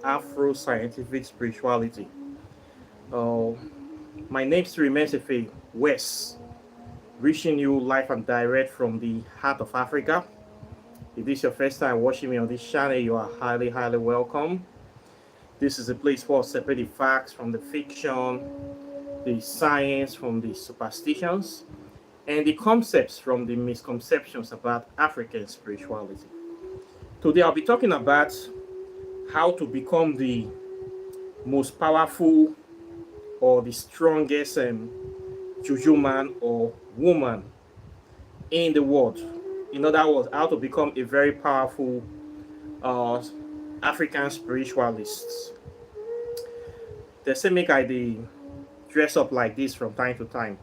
Afro-scientific spirituality. Uh, my name still remains Efe West, reaching you live and direct from the heart of Africa. If this is your first time watching me on this channel, you are highly, highly welcome. This is a place where I separate the facts from the fiction, the science from the superstitions, and the concepts from the misconceptions about African spirituality. Today, I'll be talking about how to become the most powerful or the strongest Juju man or woman in the world. In other words, how to become a very powerful uh, African spiritualist. They say make I dey dress up like this from time to time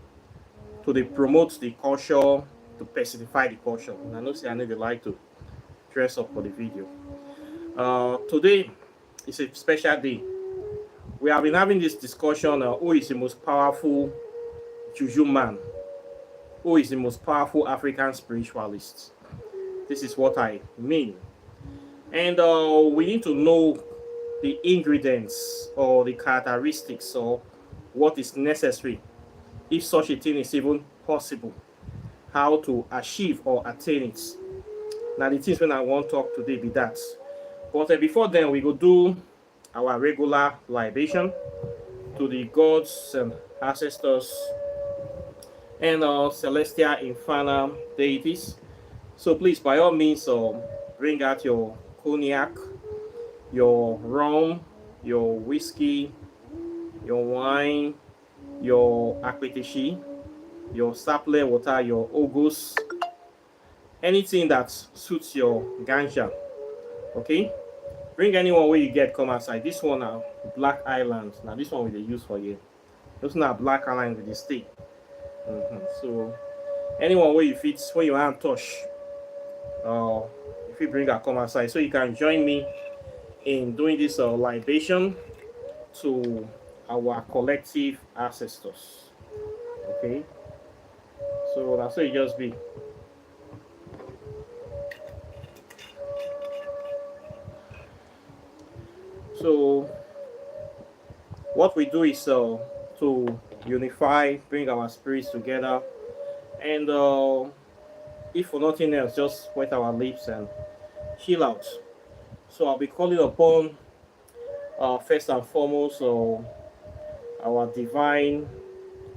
to dey promote the culture, to personify the culture. And I know say I know they like to dress up for the video. Today is a special day. We have been having this discussion who is the most powerful Juju man, who is the most powerful African spiritualist. This is what I mean. And we need to know the ingredients or the characteristics or what is necessary if such a thing is even possible, how to achieve or attain it. Now, the things when I want to talk today be that. But before then, we go do our regular libation to the gods and ancestors and celestial infernal deities. So please, by all means, bring out your cognac, your rum, your whiskey, your wine, your akpetishi, your sapling water, your ogus, anything that suits your ganja. Okay? Bring anyone where you get come outside. This one now, Black Island. Now this one we dey use for you. This now Black Island with the stay. So anyone where you fit when you hand touch, if you bring a come outside, so you can join me in doing this libation to our collective ancestors. Okay, so that's what it just be. So what we do is to unify, bring our spirits together, and if for nothing else, just wet our lips and chill out. So I'll be calling upon first and foremost our divine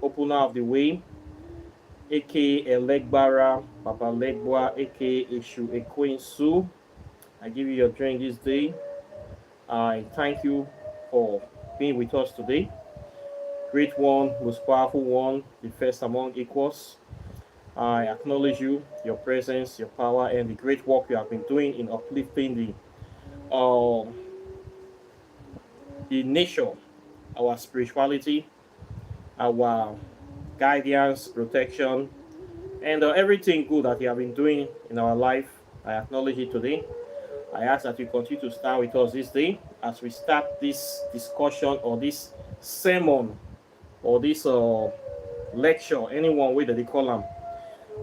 opener of the way, aka Elegbara Papa Legba, aka Eshu Ekwensu. I give you your drink this day. I thank you for being with us today. Great one, most powerful one, the first among equals. I acknowledge you, your presence, your power, and the great work you have been doing in uplifting uh, the nature, our spirituality, our guidance, protection, and everything good that you have been doing in our life. I acknowledge it today. I ask that you continue to stand with us this day as we start this discussion or this sermon or this lecture, anyone way that they call them.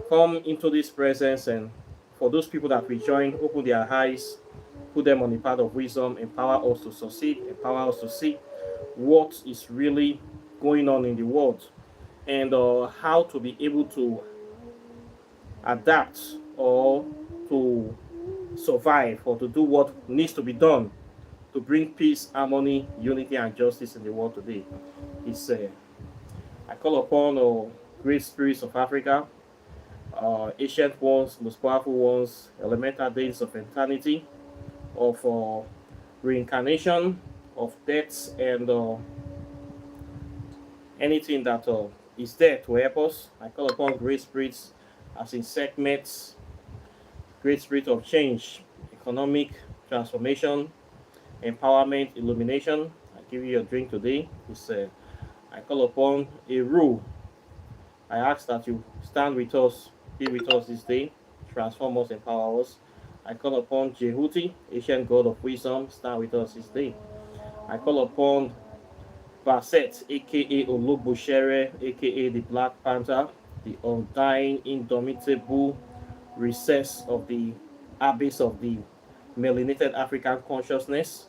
Come into this presence, and for those people that we join, open their eyes, put them on the path of wisdom, empower us to succeed, empower us to see what is really going on in the world, and how to be able to adapt or to survive or to do what needs to be done to bring peace, harmony, unity, and justice in the world today. It's I call upon great spirits of Africa, ancient ones, most powerful ones, elemental deities of eternity, of reincarnation, of death, and anything that is there to help us. I call upon great spirits as in segments, great spirit of change, economic transformation, empowerment, illumination. I give you your drink today. It's, I call upon a rule. I ask that you stand with us, be with us this day, transform us, empower us. I call upon Jehuti, ancient God of wisdom, stand with us this day. I call upon Basset, aka Ologbo aka the Black Panther, the undying, indomitable recess of the abyss of the melanated African consciousness.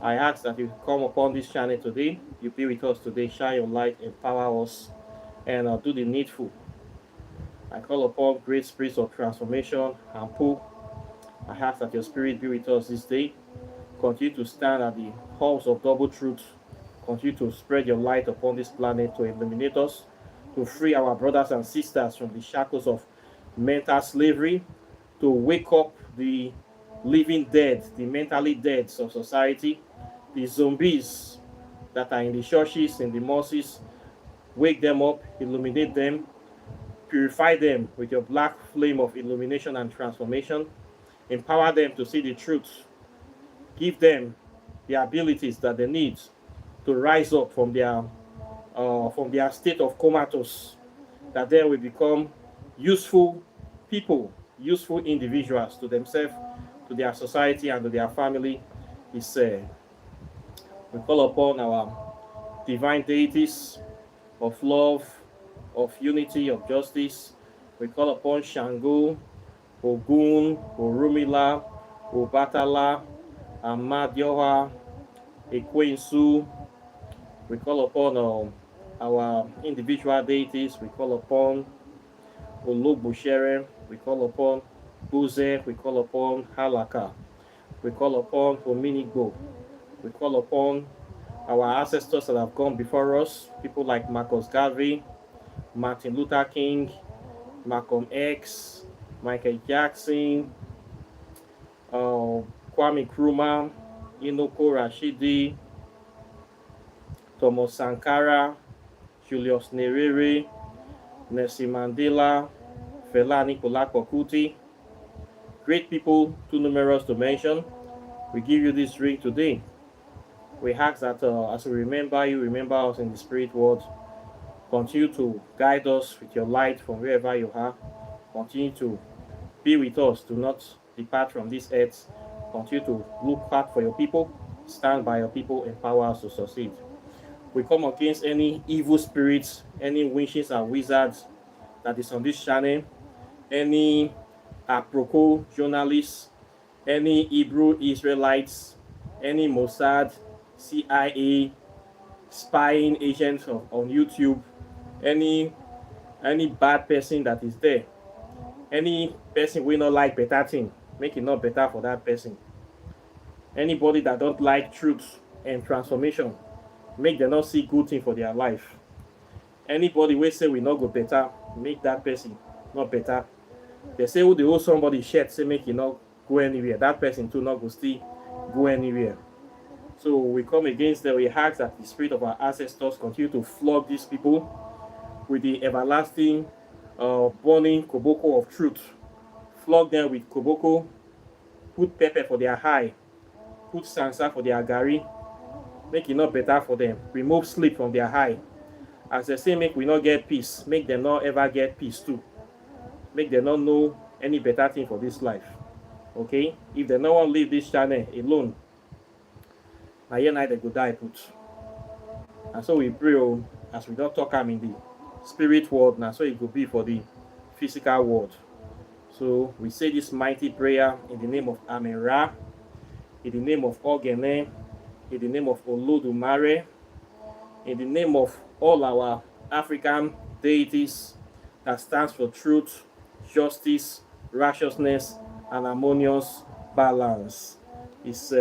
I ask that you come upon this channel today, you be with us today, shine your light, empower us, and do the needful. I call upon great spirits of transformation and pull. I ask that your spirit be with us this day. Continue to stand at the halls of double truth. Continue to spread your light upon this planet to illuminate us, to free our brothers and sisters from the shackles of mental slavery, to wake up the living dead, the mentally dead of society, the zombies that are in the churches, in the mosques. Wake them up, illuminate them, purify them with your black flame of illumination and transformation. Empower them to see the truth. Give them the abilities that they need to rise up from their state of comatose, that they will become useful people, useful individuals to themselves, to their society, and to their family. We call upon our divine deities of love, of unity, of justice. We call upon Shango, Ogun, Orumila, Obatala, Amadioha, Ekwensu. We call upon our individual deities. We call upon Ologboshere. We call upon Buze. We call upon Halaka. We call upon Ominigbo. We call upon our ancestors that have gone before us, people like Marcus Garvey, Martin Luther King, Malcolm X, Michael Jackson, Kwame Nkrumah, Inoko Rashidi, Thomas Sankara, Julius Nyerere, Nelson Mandela, Fela Anikulapo Kuti. Great people, too numerous to mention. We give you this ring today. We ask that as we remember you, remember us in the spirit world. Continue to guide us with your light from wherever you are. Continue to be with us. Do not depart from this earth. Continue to look hard for your people. Stand by your people. Empower us to succeed. We come against any evil spirits, any witches and wizards that is on this channel, any apropos journalists, any Hebrew Israelites, any Mossad, CIA, spying agents on YouTube, any bad person that is there, any person will not like better thing, make it not better for that person. Anybody that don't like truth and transformation, make them not see good thing for their life. Anybody will say we not go better, make that person not better. They say who they owe somebody shirt, say make it not go anywhere. That person too not go still go anywhere. So we come against them. We ask that the spirit of our ancestors continue to flog these people with the everlasting burning koboko of truth. Flog them with koboko, put pepper for their eye, put sansa for their gari, make it not better for them. Remove sleep from their eye. As they say, make we not get peace, make them not ever get peace too. Make them not know any better thing for this life. Okay? If they no one leave this channel alone, now here night they go die put. And so we pray, as we don't talk in the spirit world, now so it could be for the physical world. So we say this mighty prayer in the name of Amen-Ra, in the name of Ogene, in the name of Olodumare, in the name of all our African deities that stands for truth, justice, righteousness, and harmonious balance. It's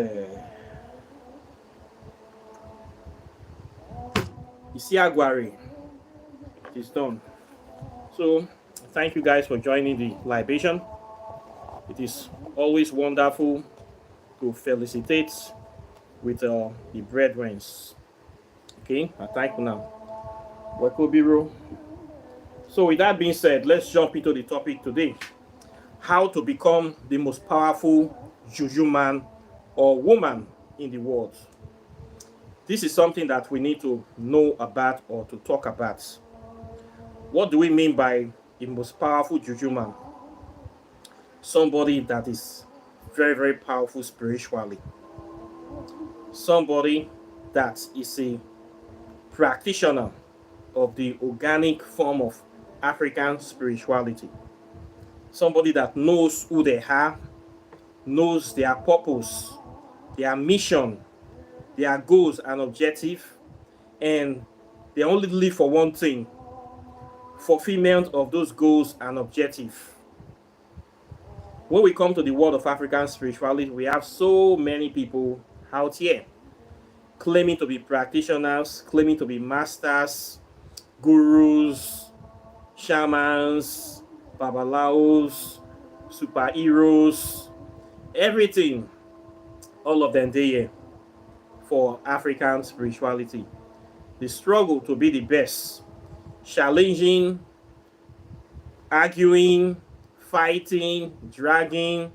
Isiagwari. It is done. So thank you guys for joining the libation. It is always wonderful to felicitate with the brethren. Okay, I thank you now. Welcome, Biro. So with that being said, let's jump into the topic today. How to become the most powerful Juju man or woman in the world. This is something that we need to know about or to talk about. What do we mean by the most powerful Juju man? Somebody that is very, very powerful spiritually. Somebody that is a practitioner of the organic form of African spirituality. Somebody that knows who they are, knows their purpose, their mission, their goals and objective, and they only live for one thing: fulfillment of those goals and objective. When we come to the world of African spirituality, we have so many people out here claiming to be practitioners, claiming to be masters, gurus, shamans, babalaos, superheroes, everything. All of them there for African spirituality. The struggle to be the best, challenging, arguing, fighting, dragging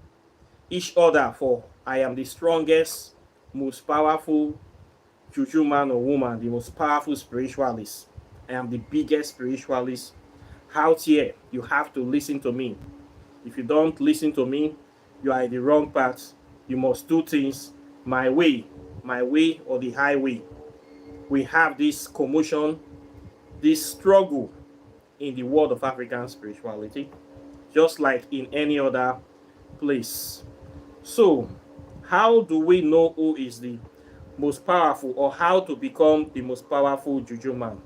each other for I am the strongest, most powerful Juju man or woman, the most powerful spiritualist. I am the biggest spiritualist out here. You have to listen to me. If you don't listen to me, you are in the wrong path. You must do things my way or the highway. We have this commotion, this struggle in the world of African spirituality, just like in any other place. So, how do we know who is the most powerful, or how to become the most powerful Juju man?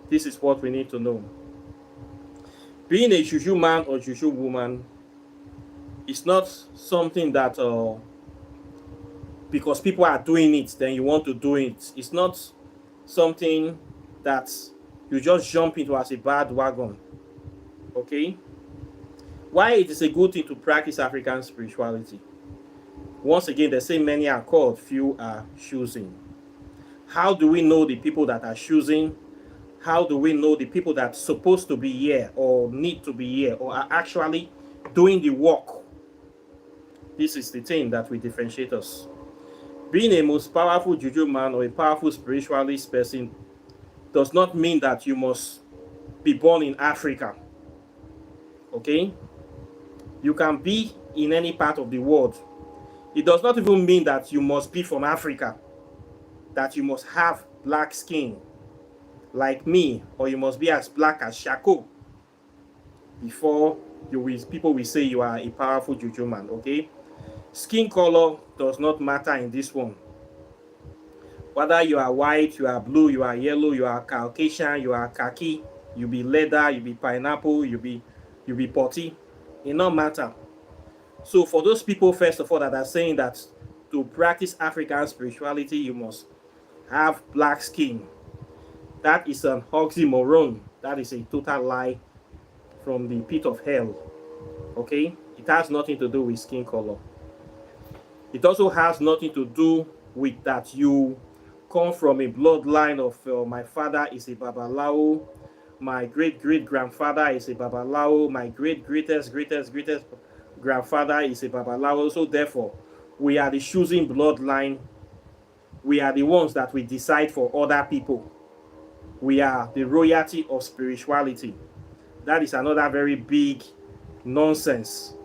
This is what we need to know. Being a Juju man or Juju woman is not something that because people are doing it, then you want to do it. It's not something that you just jump into as a bandwagon. Okay? Why it is a good thing to practice African spirituality? Once again, they say many are called, few are choosing. How do we know the people that are choosing? How do we know the people that are supposed to be here or need to be here or are actually doing the work? This is the thing that will differentiate us. Being a most powerful Juju man or a powerful spiritualist person does not mean that you must be born in Africa. Okay? You can be in any part of the world. It does not even mean that you must be from Africa, that you must have black skin like me, or you must be as black as Shako before people will say you are a powerful Juju man. Okay? Skin color does not matter in this one. Whether you are white, you are blue, you are yellow, you are Caucasian, you are khaki, you be leather, you be pineapple, you be potty, it no matter. So for those people, first of all, that are saying that to practice African spirituality, you must have black skin, that is an oxymoron. That is a total lie from the pit of hell. Okay? It has nothing to do with skin color. It also has nothing to do with that you come from a bloodline of my father is a Babalao, my great-great-grandfather is a Babalao, my greatest grandfather is a Babalao. So therefore, we are the choosing bloodline. We are the ones that we decide for other people. We are the royalty of spirituality. That is another very big nonsense.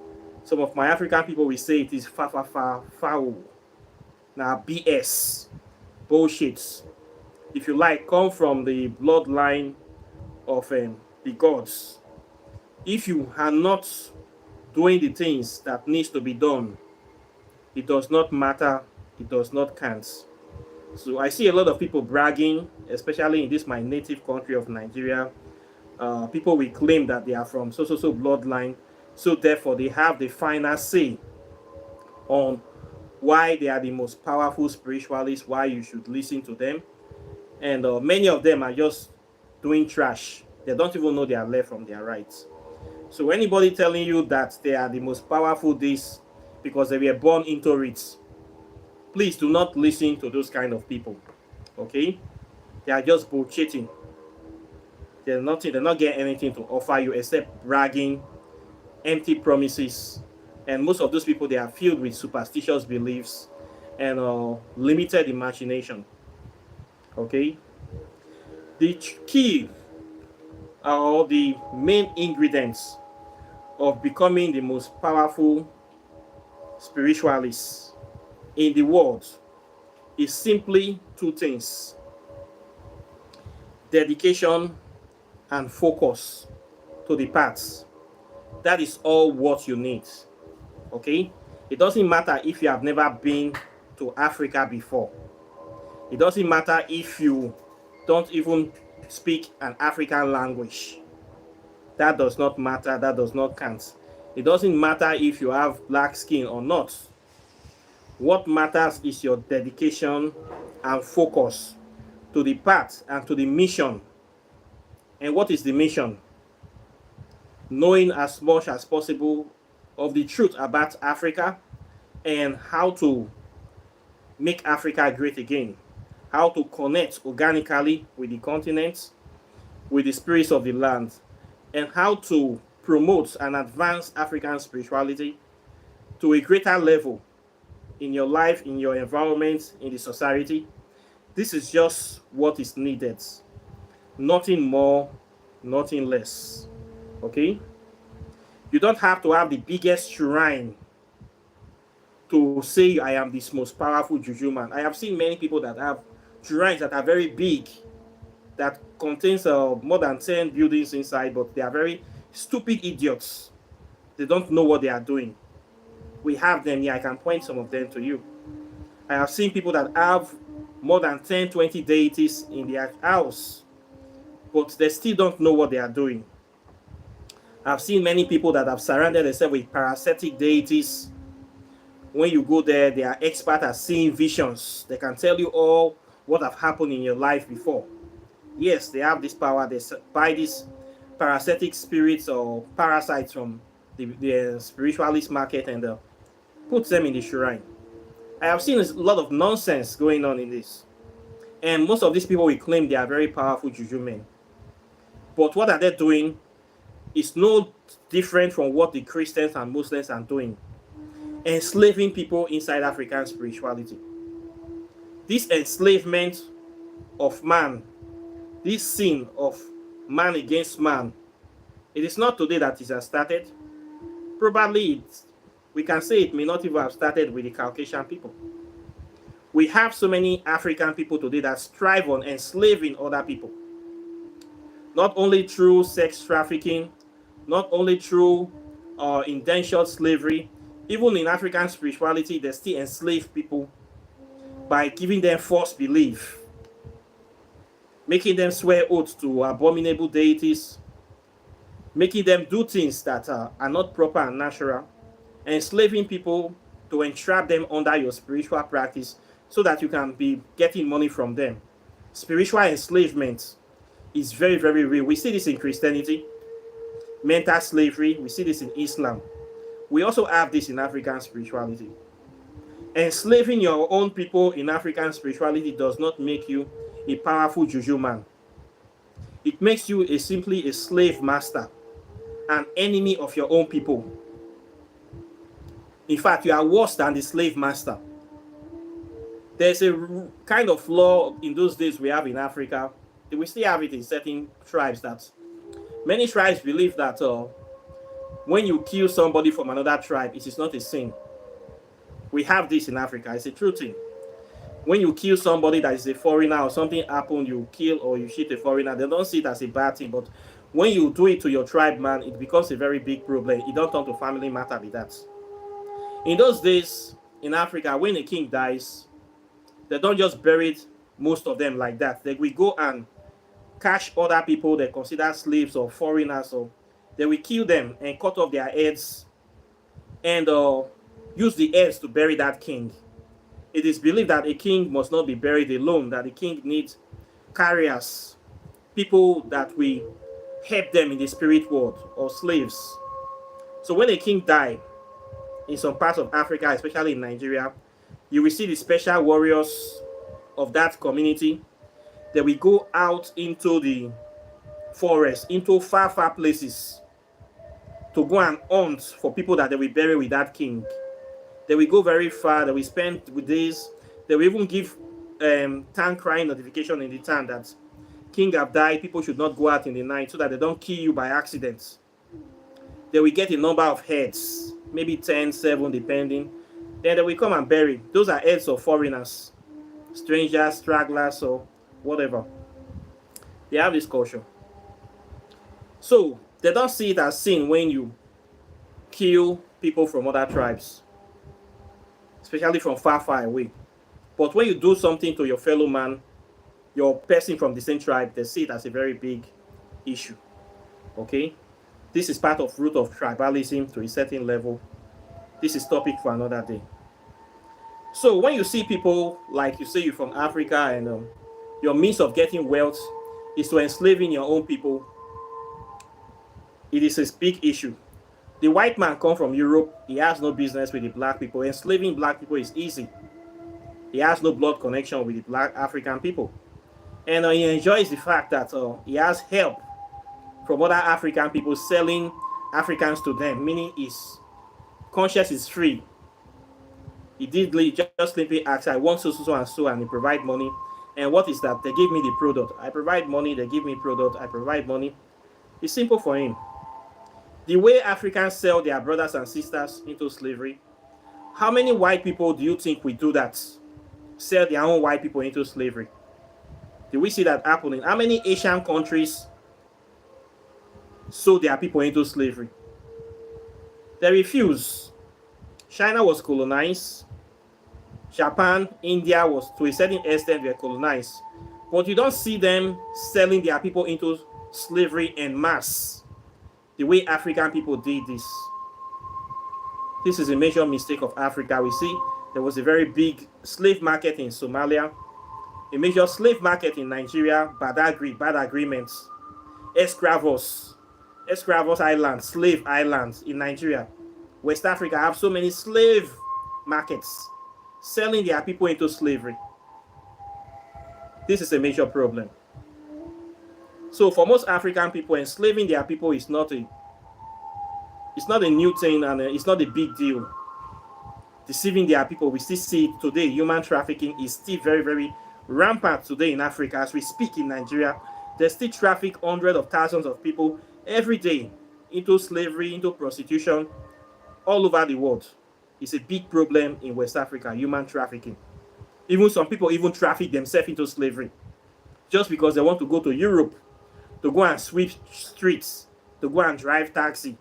Some of my African people will say it is foul. Now BS, bullshit. If you like, come from the bloodline of the gods. If you are not doing the things that needs to be done, it does not matter. It does not count. So I see a lot of people bragging, especially in this my native country of Nigeria. People will claim that they are from so bloodline, so therefore they have the final say on why they are the most powerful spiritualists, why you should listen to them. And many of them are just doing trash. They don't even know their left from their right. So anybody telling you that they are the most powerful this because they were born into it, please do not listen to those kind of people. Okay? They are just bullshitting. They're not getting anything to offer you except bragging, empty promises. And most of those people, they are filled with superstitious beliefs and limited imagination. Okay? The key or the main ingredients of becoming the most powerful spiritualist in the world is simply two things: dedication and focus to the path. That is all what you need. Okay? It doesn't matter if you have never been to Africa before. It doesn't matter if you don't even speak an African language. That does not matter. That does not count. It doesn't matter if you have black skin or not. What matters is your dedication and focus to the path and to the mission. And what is the mission? Knowing as much as possible of the truth about Africa and how to make Africa great again, how to connect organically with the continent, with the spirits of the land, and how to promote and advance African spirituality to a greater level in your life, in your environment, in the society. This is just what is needed. Nothing more, nothing less. Okay? You don't have to have the biggest shrine to say I am this most powerful Juju man. I have seen many people that have shrines that are very big, that contains more than 10 buildings inside, but they are very stupid idiots. They don't know what they are doing. We have them here. I can point some of them to you. I have seen people that have more than 10, 20 deities in their house, but they still don't know what they are doing. I've seen many people that have surrounded themselves with parasitic deities. When you go there, they are expert at seeing visions. They can tell you all what have happened in your life before. Yes, they have this power. They buy these parasitic spirits or parasites from the spiritualist market and put them in the shrine. I have seen a lot of nonsense going on in this. And most of these people will claim they are very powerful Juju men. But what are they doing is no different from what the Christians and Muslims are doing. Enslaving people inside African spirituality. This enslavement of man, this sin of man against man, it is not today that it has started. Probably we can say it may not even have started with the Caucasian people. We have so many African people today that strive on enslaving other people. Not only through sex trafficking, not only through indentured slavery, even in African spirituality, they still enslave people by giving them false belief, making them swear oaths to abominable deities, making them do things that are not proper and natural, enslaving people to entrap them under your spiritual practice so that you can be getting money from them. Spiritual enslavement is very, very real. We see this in Christianity, mental slavery. We see this in Islam. We also have this in African spirituality. Enslaving your own people in African spirituality does not make you a powerful Juju man. It makes you simply a slave master, an enemy of your own people. In fact, you are worse than the slave master. There's a kind of law in those days we have in Africa. We still have it in certain tribes that many tribes believe that when you kill somebody from another tribe, it is not a sin. We have this in Africa. It's a true thing. When you kill somebody that is a foreigner or something happened, you kill or you shoot a foreigner, they don't see it as a bad thing. But when you do it to your tribe, man, it becomes a very big problem. It don't turn to family matter with that. In those days in Africa, when a king dies, they don't just bury most of them like that. They will go and catch other people they consider slaves or foreigners, or they will kill them and cut off their heads and use the heads to bury that king. It is believed that a king must not be buried alone, that the king needs carriers, people that will help them in the spirit world, or slaves. So when a king dies, in some parts of Africa, especially in Nigeria, you will see the special warriors of that community. They will go out into the forest, into far, far places to go and hunt for people that they will bury with that king. They will go very far. They will spend days. They will even give town crying notification in the town that king have died. People should not go out in the night so that they don't kill you by accident. They will get a number of heads, maybe 10, 7, depending. Then they will come and bury. Those are heads of foreigners, strangers, stragglers, or whatever. They have this culture. So they don't see it as sin when you kill people from other tribes, especially from far, far away. But when you do something to your fellow man, your person from the same tribe, they see it as a very big issue. Okay? This is part of root of tribalism to a certain level. This is topic for another day. So when you see people like you say you're from Africa and your means of getting wealth is to enslaving your own people, it is a big issue. The white man come from Europe, he has no business with the black people. Enslaving black people is easy. He has no blood connection with the black African people. And he enjoys the fact that he has help from other African people selling Africans to them, meaning his conscience is free. He did just simply ask, I want so and so, and he provide money. And what is that? They give me the product. I provide money, they give me product, I provide money. It's simple for him. The way Africans sell their brothers and sisters into slavery, how many white people do you think we do that? Sell their own white people into slavery? Do we see that happening? How many Asian countries sold their people into slavery? They refuse. China was colonized. Japan, India was to a certain extent were colonized. But you don't see them selling their people into slavery en masse the way African people did this. This is a major mistake of Africa. We see there was a very big slave market in Somalia, a major slave market in Nigeria, bad agreements. Escravos Islands, slave islands in Nigeria. West Africa have so many slave markets selling their people into slavery. This is a major problem. So for most African people, enslaving their people is not a new thing, and it's not a big deal. Deceiving their people, we still see it today. Human trafficking is still very, very rampant today in Africa. As we speak in Nigeria, they still traffic hundreds of thousands of people every day into slavery, into prostitution, all over the world. It's a big problem in West Africa, human trafficking. Even some people even traffic themselves into slavery just because they want to go to Europe, to go and sweep streets, to go and drive taxi,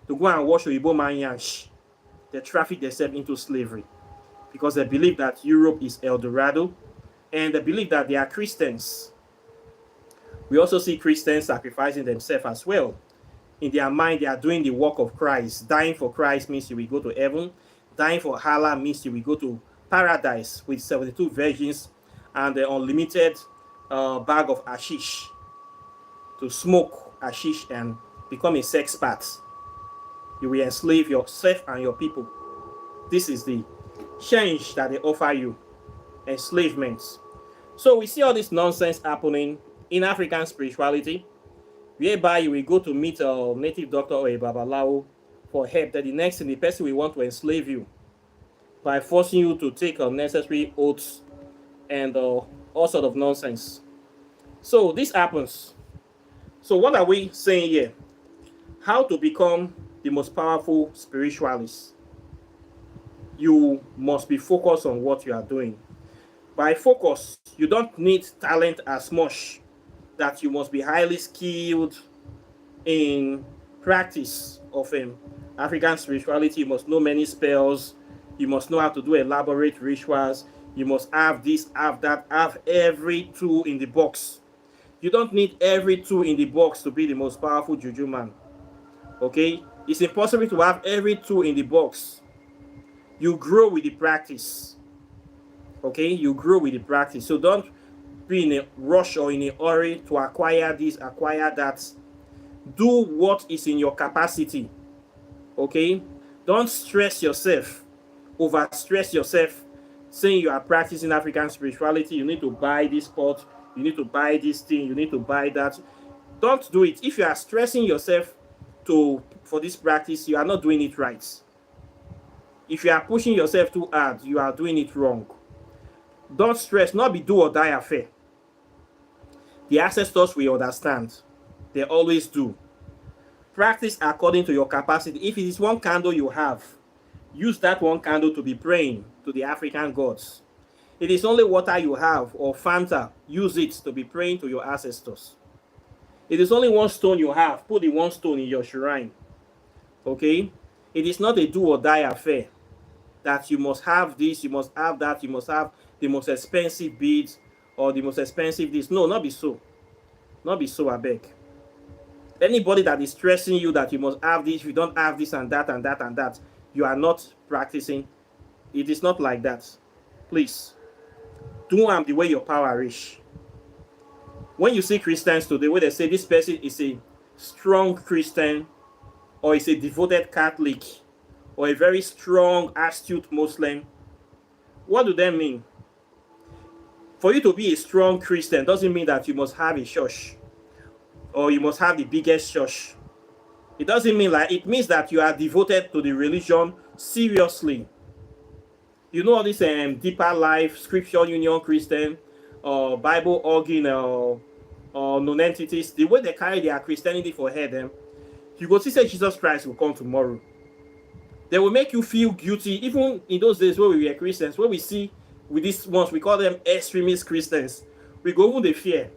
to go and wash Oyibo man yansh. They traffic themselves into slavery because they believe that Europe is El Dorado, and they believe that they are Christians. We also see Christians sacrificing themselves as well. In their mind, they are doing the work of Christ. Dying for Christ means you will go to heaven. Dying for Allah means you will go to paradise with 72 virgins and the unlimited bag of hashish to smoke hashish and become a sex part. You will enslave yourself and your people. This is the change that they offer you, enslavement. So we see all this nonsense happening in African spirituality, whereby you will go to meet a native doctor or a babalawo for help. That the next thing, the person will want to enslave you by forcing you to take unnecessary oaths and all sort of nonsense. So this happens. So what are we saying here? How to become the most powerful spiritualist? You must be focused on what you are doing. By focus, you don't need talent as much, that you must be highly skilled in practice of African spirituality. You must know many spells. You must know how to do elaborate rituals. You must have this, have that, have every tool in the box. You don't need every tool in the box to be the most powerful Juju man. Okay? It's impossible to have every tool in the box. You grow with the practice. Okay? You grow with the practice. So don't be in a rush or in a hurry to acquire this, acquire that. Do what is in your capacity. Okay? Don't stress yourself, overstress yourself, saying you are practicing African spirituality. You need to buy this pot, you need to buy this thing, you need to buy that. Don't do it. If you are stressing yourself for this practice, you are not doing it right. If you are pushing yourself too hard, you are doing it wrong. Don't stress, not be do or die affair. The ancestors will understand. They always do. Practice according to your capacity. If it is one candle you have, use that one candle to be praying to the African gods. It is only water you have or Fanta, use it to be praying to your ancestors. It is only one stone you have, put the one stone in your shrine. Okay? It is not a do or die affair that you must have this, you must have that, you must have the most expensive beads or the most expensive this. No, not be so. Not be so, I beg. Anybody that is stressing you that you must have this, you don't have this and that and that and that, you are not practicing. It is not like that. Please, do the way your power reach. When you see Christians today, where they say this person is a strong Christian, or is a devoted Catholic, or a very strong, astute Muslim, what do they mean? For you to be a strong Christian doesn't mean that you must have a church or you must have the biggest church. It doesn't mean like, it means that you are devoted to the religion seriously. You know all this deeper life, scripture union Christian, Bible organ, or non-entities, the way they carry their Christianity for head, you go see say Jesus Christ will come tomorrow. They will make you feel guilty. Even in those days where we were Christians, where we see with these ones, we call them extremist Christians, we go even the fear.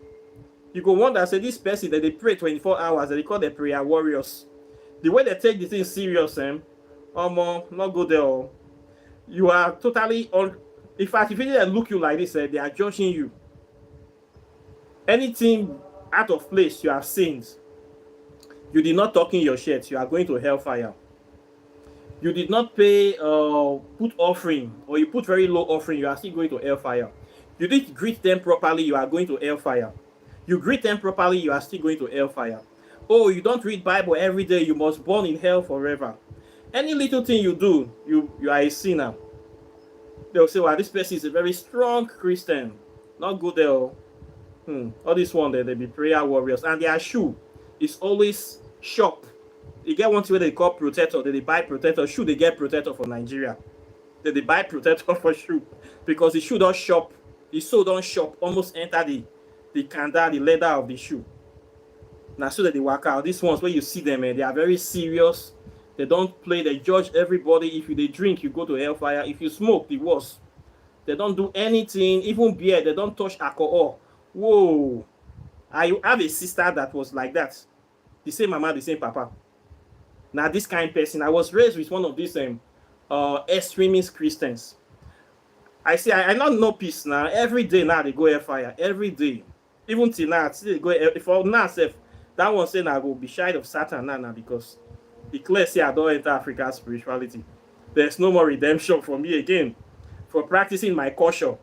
You go wonder, say this person that they pray 24 hours, that they call them prayer warriors. The way they take the thing serious, not go there. You are totally on. In fact, if they look you like this, they are judging you. Anything out of place you have sinned. You did not talk in your shirt, you are going to hellfire. You did not pay, put offering, or you put very low offering, you are still going to hellfire. You didn't greet them properly, you are going to hellfire. You greet them properly, you are still going to hellfire. Oh, you don't read Bible every day, you must burn in hell forever. Any little thing you do, you are a sinner. They'll say, well, this person is a very strong Christian. Not good there. All this one, they be prayer warriors. And their shoe is always shop. You get one thing where they call protector. They buy protector. Shoe, they get protector for Nigeria. They buy protector for shoe. Because the shoe don't shop. The sole don't shop. Almost enter the candle, the leather of the shoe. Now so that they work out. These ones where you see them, they are very serious. They don't play. They judge everybody. If they drink, you go to hellfire. If you smoke, the worst. They don't do anything. Even beer, they don't touch alcohol. Whoa. I have a sister that was like that. The same mama, the same papa. Now this kind of person, I was raised with one of these extremist Christians. I say, I not know peace now. Every day now they go hellfire. Every day. Even till now, they go. If I now say that one saying I will be shy of Satan now because the clear say I don't enter African spirituality. There's no more redemption for me again. For practicing my culture.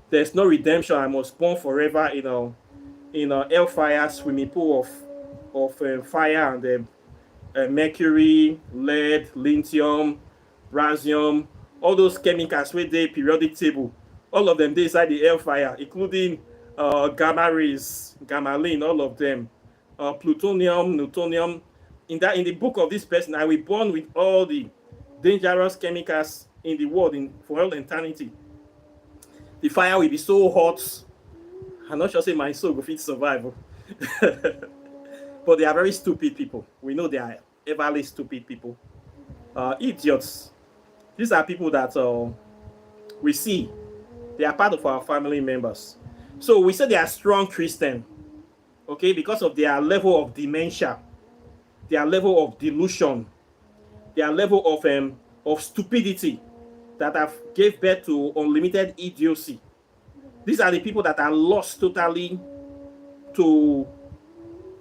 There's no redemption. I must burn forever in a hellfire swimming pool of fire and mercury, lead, lithium, barium, all those chemicals with the periodic table. All of them they inside the hellfire, including gamma rays, gamma-line, all of them, plutonium, newtonium. In the book of this person, I will born with all the dangerous chemicals in the world for all eternity. The fire will be so hot. I'm not sure say my soul will fit survival. But they are very stupid people. We know they are everly stupid people. Idiots. These are people that we see. They are part of our family members. So we say they are strong Christian. Okay, because of their level of dementia, their level of delusion, their level of stupidity that have gave birth to unlimited idiocy. These are the people that are lost totally to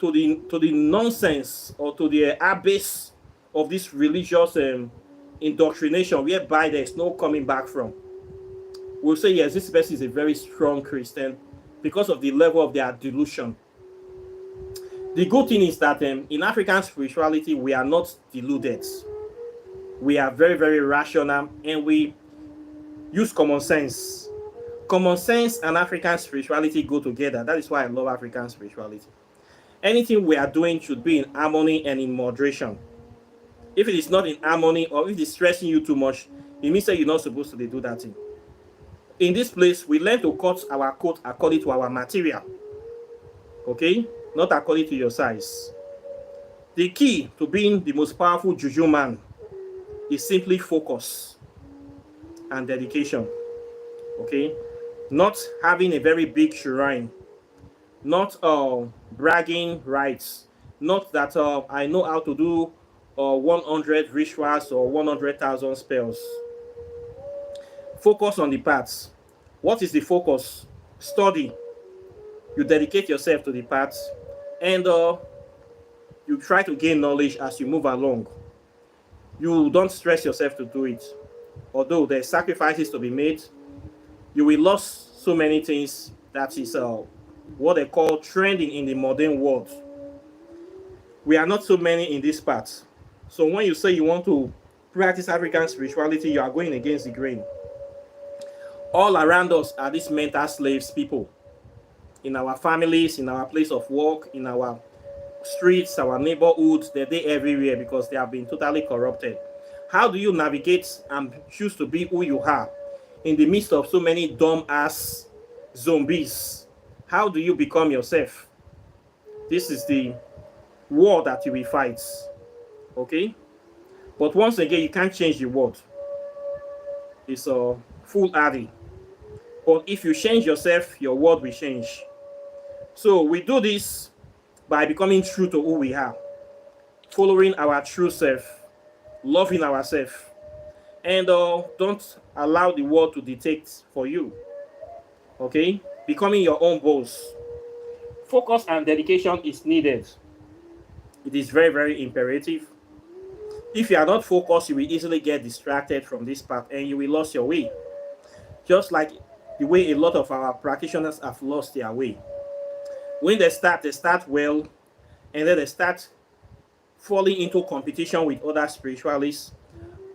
the nonsense or to the abyss of this religious indoctrination whereby there is no coming back from. We'll say, yes, this person is a very strong Christian because of the level of their delusion. The good thing is that in African spirituality, we are not deluded. We are very, very rational and we use common sense. Common sense and African spirituality go together. That is why I love African spirituality. Anything we are doing should be in harmony and in moderation. If it is not in harmony or if it is stressing you too much, it means that you're not supposed to do that thing. In this place, we learn to cut our coat according to our material. Okay? Not according to your size. The key to being the most powerful Juju man is simply focus and dedication. Okay? Not having a very big shrine. Not bragging rights. Not that I know how to do 100 rituals or 100,000 spells. Focus on the paths. What is the focus? Study. You dedicate yourself to the path, and you try to gain knowledge as you move along. You don't stress yourself to do it. Although there are sacrifices to be made, you will lose so many things that is what they call trending in the modern world. We are not so many in this part. So when you say you want to practice African spirituality, you are going against the grain. All around us are these mental slaves people. In our families, in our place of work, in our streets, our neighborhoods, they're there everywhere because they have been totally corrupted. How do you navigate and choose to be who you are in the midst of so many dumb ass zombies? How do you become yourself? This is the war that you will fight. Okay? But once again, you can't change the world. It's a foolhardy. But if you change yourself, your world will change. So we do this by becoming true to who we are, following our true self, loving ourselves, and don't allow the world to dictate for you. Okay? Becoming your own boss. Focus and dedication is needed. It is very, very imperative. If you are not focused, you will easily get distracted from this path and you will lose your way. Just like the way a lot of our practitioners have lost their way. When they start well, and then they start falling into competition with other spiritualists,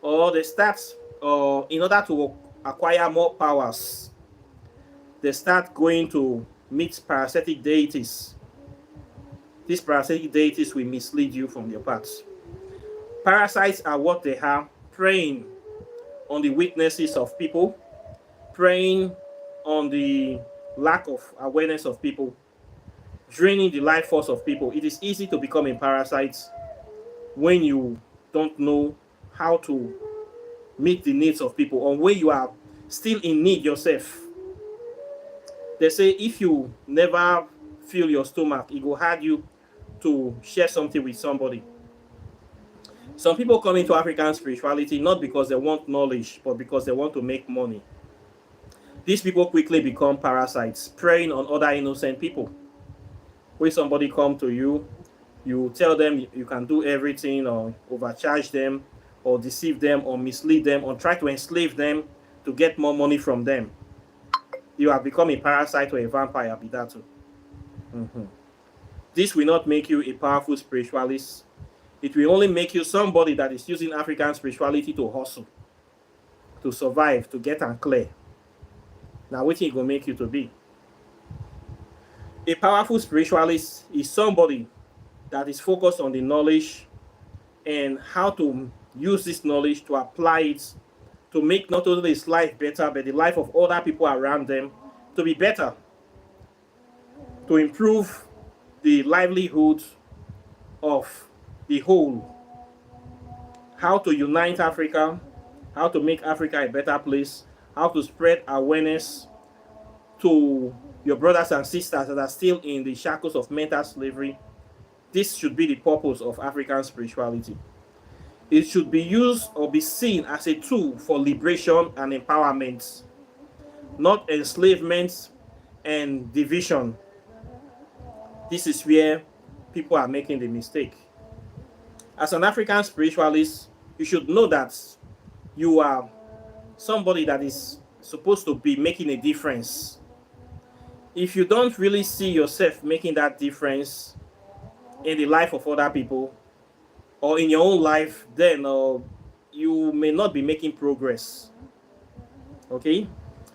or they start in order to acquire more powers, they start going to meet parasitic deities. These parasitic deities will mislead you from your path. Parasites are what they are, preying on the weaknesses of people, preying on the lack of awareness of people, draining the life force of people. It is easy to become a parasite when you don't know how to meet the needs of people, or when you are still in need yourself. They say if you never fill your stomach, it will hard you to share something with somebody. Some people come into African spirituality not because they want knowledge, but because they want to make money. These people quickly become parasites, preying on other innocent people. When somebody come to you, you tell them you can do everything, or overcharge them, or deceive them, or mislead them, or try to enslave them to get more money from them. You have become a parasite or a vampire, be that too. This will not make you a powerful spiritualist. It will only make you somebody that is using African spirituality to hustle, to survive, to get and clear. Now, what it will make you to be? A powerful spiritualist is somebody that is focused on the knowledge and how to use this knowledge to apply it to make not only his life better, but the life of other people around them to be better, to improve the livelihood of the whole, how to unite Africa, how to make Africa a better place, how to spread awareness to your brothers and sisters that are still in the shackles of mental slavery. This should be the purpose of African spirituality. It should be used or be seen as a tool for liberation and empowerment, not enslavement and division. This is where people are making the mistake. As an African spiritualist, you should know that you are somebody that is supposed to be making a difference. If you don't really see yourself making that difference in the life of other people or in your own life, then you may not be making progress. Okay?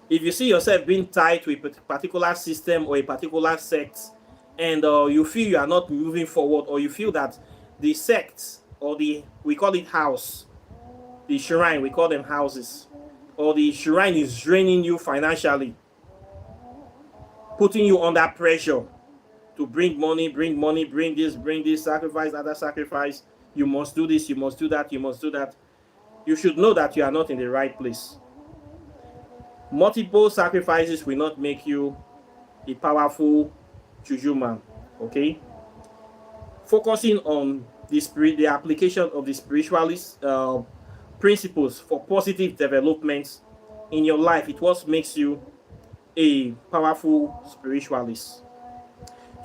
If you see yourself being tied to a particular system or a particular sect, and you feel you are not moving forward, or you feel that the sect or we call it house, the shrine, we call them houses, or the shrine is draining you financially, putting you under pressure to bring money, bring this, sacrifice, other sacrifice. You must do this, you must do that, you must do that. You should know that you are not in the right place. Multiple sacrifices will not make you a powerful Juju man. Okay? Focusing on the application of the spiritualist principles for positive development in your life, it what makes you a powerful spiritualist.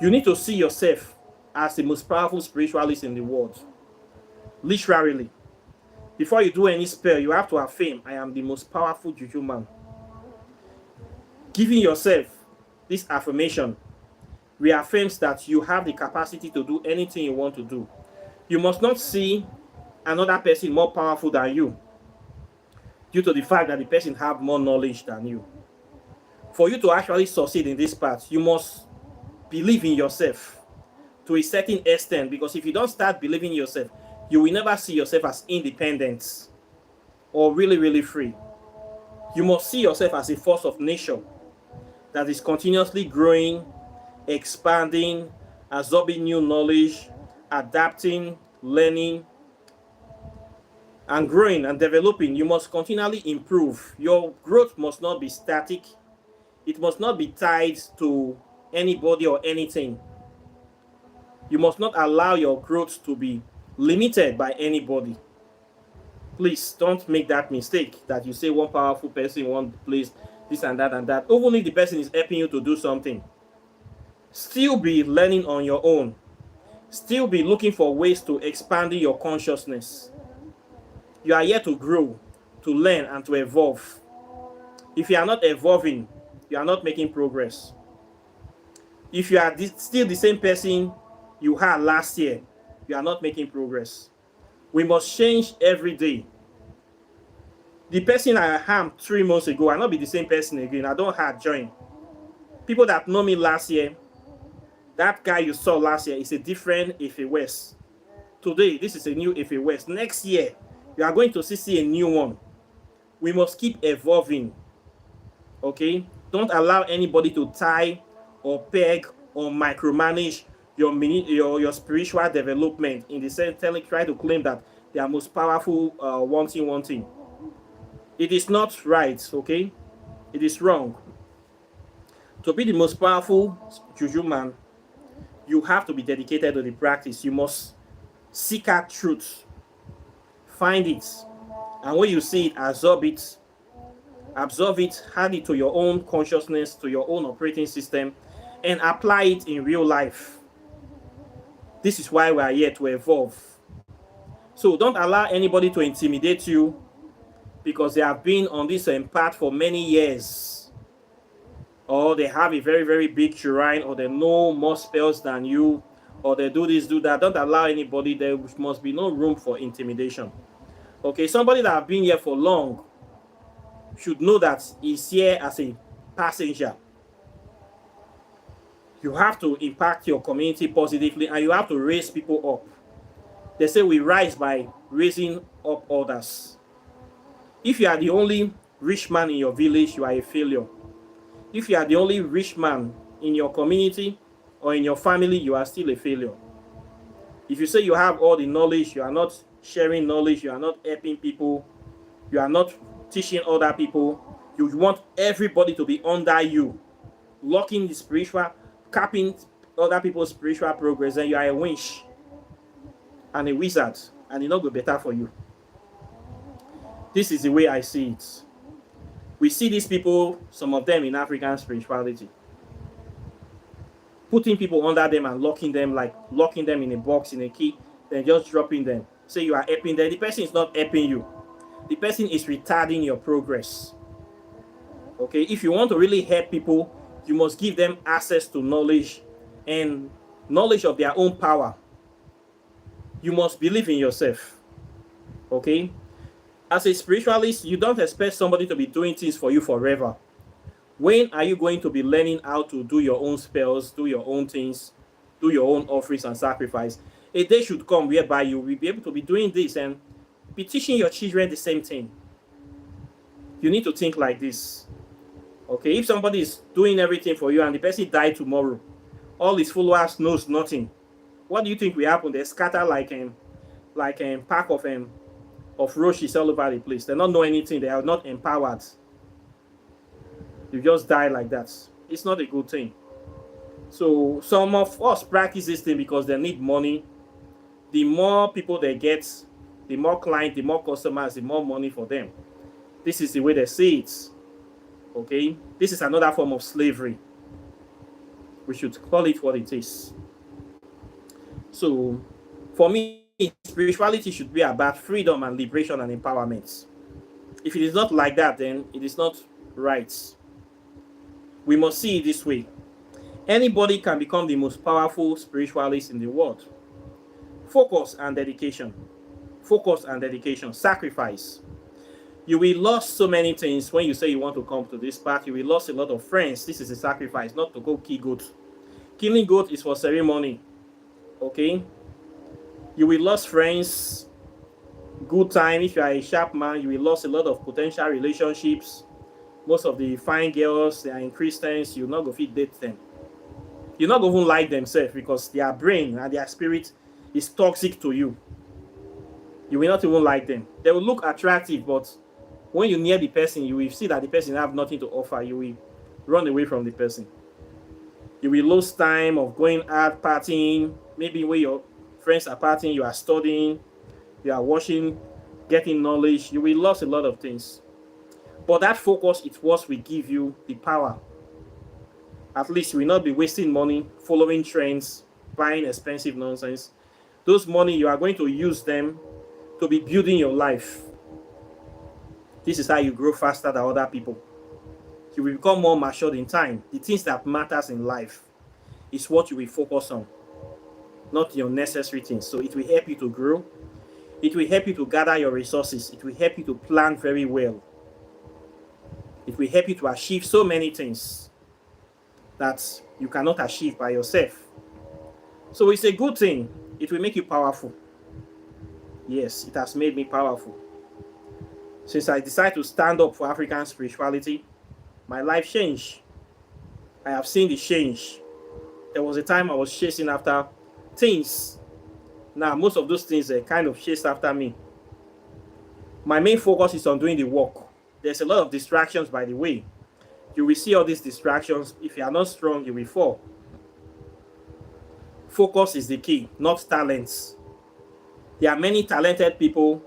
You need to see yourself as the most powerful spiritualist in the world. Literally. Before you do any spell, you have to affirm, I am the most powerful Juju man. Giving yourself this affirmation reaffirms that you have the capacity to do anything you want to do. You must not see another person more powerful than you due to the fact that the person have more knowledge than you. For you to actually succeed in this part, you must believe in yourself to a certain extent, because if you don't start believing in yourself, you will never see yourself as independent or really, really free. You must see yourself as a force of nature that is continuously growing, expanding, absorbing new knowledge, adapting, learning, and growing and developing. You must continually improve. Your growth must not be static. It must not be tied to anybody or anything. You must not allow your growth to be limited by anybody. Please don't make that mistake that you say one powerful person, one place, this and that and that. Even if the person is helping you to do something, still be learning on your own. Still be looking for ways to expand your consciousness. You are here to grow, to learn, and to evolve. If you are not evolving, you are not making progress. If you are still the same person you had last year, you are not making progress. We must change every day. The person I am 3 months ago, I'll not be the same person again. I don't have join. People that know me last year, that guy you saw last year is a different Ife West. Today, this is a new Ife West. Next year, you are going to see a new one. We must keep evolving. Okay? Don't allow anybody to tie or peg or micromanage your spiritual development in the sense try to claim that they are most powerful one thing. It is not right, okay? It is wrong. To be the most powerful Juju man, you have to be dedicated to the practice. You must seek out truth, find it, and when you see it, absorb it, add it to your own consciousness, to your own operating system, and apply it in real life. This is why we are here, to evolve. So don't allow anybody to intimidate you because they have been on this path for many years, or they have a very, very big shrine, or they know more spells than you, or they do this, do that. Don't allow anybody. There must be no room for intimidation. Okay, somebody that have been here for long should know that he's here as a passenger. You have to impact your community positively, and you have to raise people up. They say we rise by raising up others. If you are the only rich man in your village, you are a failure. If you are the only rich man in your community or in your family, you are still a failure. If you say you have all the knowledge, you are not sharing knowledge, you are not helping people, you are not teaching other people, you want everybody to be under you, locking the spiritual, capping other people's spiritual progress, then you are a winch and a wizard, and it not go better for you. This is the way I see it. We see these people, some of them in African spirituality, putting people under them and locking them, like locking them in a box, in a key, then just dropping them. Say you are helping them. The person is not helping you. The person is retarding your progress. Okay, if you want to really help people, you must give them access to knowledge and knowledge of their own power. You must believe in yourself. Okay? As a spiritualist, you don't expect somebody to be doing things for you forever. When are you going to be learning how to do your own spells, do your own things, do your own offerings and sacrifice? A day should come whereby you will be able to be doing this and be teaching your children the same thing. You need to think like this. Okay, if somebody is doing everything for you and the person died tomorrow, all his followers knows nothing, what do you think will happen? They scatter like a pack of roaches all over the place. They don't know anything. They are not empowered. You just die like that. It's not a good thing. So some of us practice this thing because they need money. The more people they get, the more clients, the more customers, the more money for them. This is the way they see it. Okay, this is another form of slavery. We should call it what it is. So, for me, spirituality should be about freedom and liberation and empowerment. If it is not like that, then it is not right. We must see it this way. Anybody can become the most powerful spiritualist in the world. Focus and dedication. Focus and dedication. Sacrifice. You will lose so many things when you say you want to come to this path. You will lose a lot of friends. This is a sacrifice, not to go kill goat. Killing goat is for ceremony. Okay? You will lose friends. Good time. If you are a sharp man, you will lose a lot of potential relationships. Most of the fine girls, they are in Christians. You're not going to date them. You're not going to like themselves because their brain and their spirit is toxic to you. You will not even like them. They will look attractive, but when you near the person, you will see that the person have nothing to offer. You will run away from the person. You will lose time of going out partying. Maybe when your friends are partying, you are studying, you are watching, getting knowledge. You will lose a lot of things. But that focus, it was will give you the power. At least you will not be wasting money, following trends, buying expensive nonsense. Those money, you are going to use them to be building your life. This is how you grow faster than other people. You will become more matured in time. The things that matters in life is what you will focus on, not the unnecessary things. So it will help you to grow. It will help you to gather your resources. It will help you to plan very well. It will help you to achieve so many things that you cannot achieve by yourself. So it's a good thing. It will make you powerful. Yes, it has made me powerful. Since I decided to stand up for African spirituality, my life changed. I have seen the change. There was a time I was chasing after things. Now, most of those things are kind of chased after me. My main focus is on doing the work. There's a lot of distractions, by the way. You will see all these distractions. If you are not strong, you will fall. Focus is the key, not talents. There are many talented people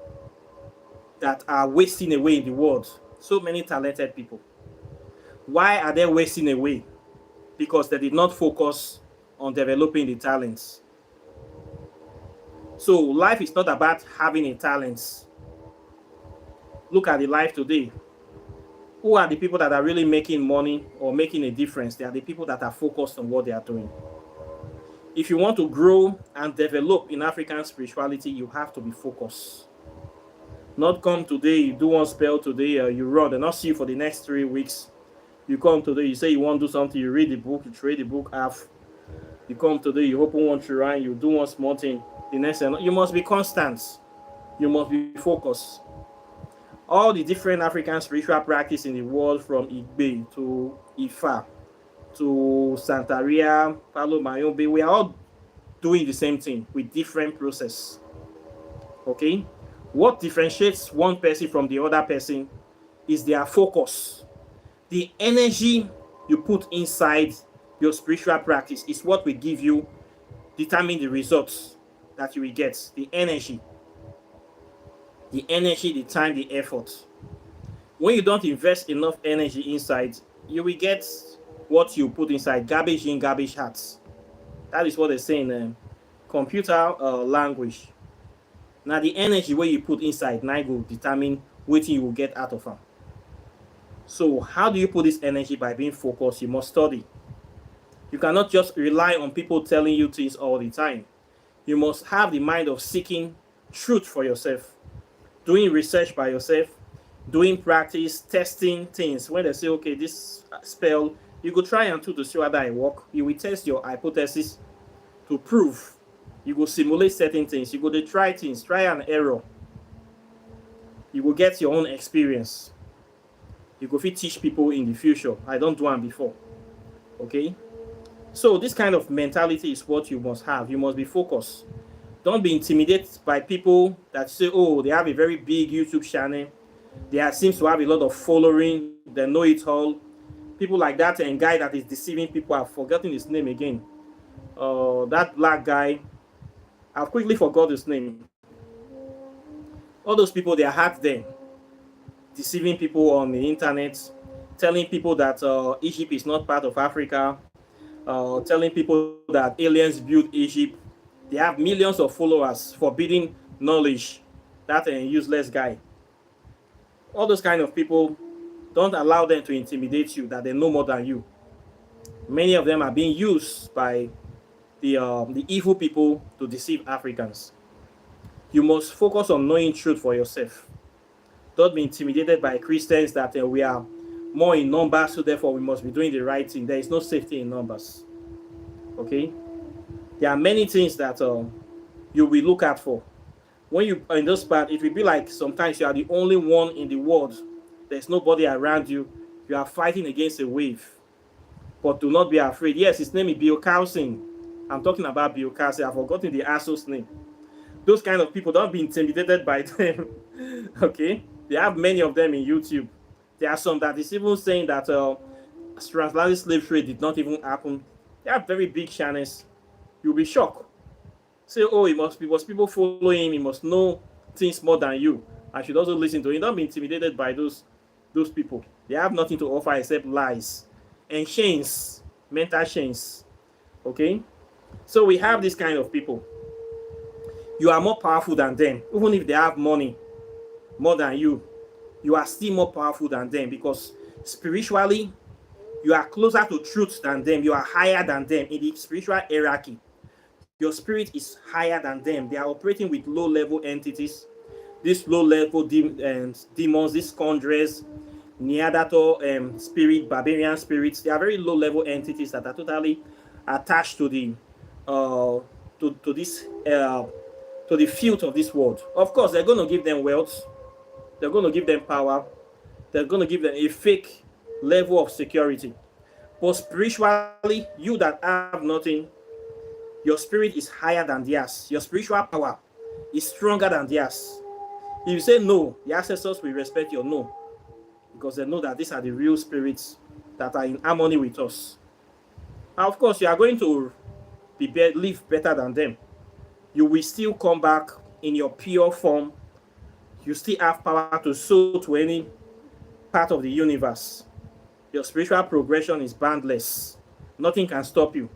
that are wasting away in the world. So many talented people. Why are they wasting away? Because they did not focus on developing the talents. So life is not about having a talent. Look at the life today. Who are the people that are really making money or making a difference? They are the people that are focused on what they are doing. If you want to grow and develop in African spirituality, you have to be focused. Not come today, you do one spell today, you run, and not see you for the next 3 weeks. You come today, you say you want to do something, you read the book, you trade the book half. You come today, you open one shrine, you do one small thing. The next thing, you must be constant. You must be focused. All the different African spiritual practice in the world, from Igbe to Ifa to Santeria, Palo Mayombe, we are all doing the same thing with different process. Okay? What differentiates one person from the other person is their focus. The energy you put inside your spiritual practice is what will give you, determine the results that you will get. The energy, the time, the effort. When you don't invest enough energy inside, you will get what you put inside, garbage in, garbage out. That is what they say in computer language. Now the energy where you put inside now will determine what you will get out of it. So how do you put this energy? By being focused. You must study. You cannot just rely on people telling you things all the time. You must have the mind of seeking truth for yourself, doing research by yourself, doing practice, testing things. When they say, okay, this spell, you go try and do to see whether it work. You will test your hypothesis to prove. You go simulate certain things. You go to try things, try and error. You will get your own experience. You go fit teach people in the future. I don't do one before. Okay? So this kind of mentality is what you must have. You must be focused. Don't be intimidated by people that say, oh, they have a very big YouTube channel. They seems to have a lot of following. They know it all. People like that, and guy that is deceiving people. I've forgotten his name again. That black guy. I've quickly forgot his name. All those people, they are out there deceiving people on the internet. telling people that Egypt is not part of Africa, telling people that aliens built Egypt. They have millions of followers forbidding knowledge. That useless guy. All those kind of people, don't allow them to intimidate you that they know more than you. Many of them are being used by the evil people to deceive Africans. You must focus on knowing truth for yourself. Don't be intimidated by Christians that we are more in numbers, so therefore we must be doing the right thing. There is no safety in numbers. Okay? There are many things that you will look out for. When you are in this part, it will be like sometimes you are the only one in the world. There's nobody around you. You are fighting against a wave. But do not be afraid. Yes, his name is Bill Carlson. I'm talking about Bill Carlson. I've forgotten the asshole's name. Those kind of people, don't be intimidated by them. Okay? They have many of them in YouTube. There are some that is even saying that transatlantic slave trade did not even happen. They have very big channels. You'll be shocked. Say, oh, he must people follow him. He must know things more than you. I should also listen to him. Don't be intimidated by those people. They have nothing to offer except lies and chains, mental chains. Okay? So we have this kind of people. You are more powerful than them. Even if they have money more than you, you are still more powerful than them, because spiritually, you are closer to truth than them. You are higher than them in the spiritual hierarchy. Your spirit is higher than them. They are operating with low-level entities. These low-level demons, these conjurers, Neanderthal spirit, barbarian spirits, they are very low-level entities that are totally attached to the to the field of this world. Of course, they're going to give them wealth. They're going to give them power. They're going to give them a fake level of security. But spiritually, you that have nothing, your spirit is higher than theirs. Your spiritual power is stronger than theirs. If you say no, the ancestors will respect your no, because they know that these are the real spirits that are in harmony with us. And of course, you are going to live better than them. You will still come back in your pure form. You still have power to sow to any part of the universe. Your spiritual progression is boundless. Nothing can stop you.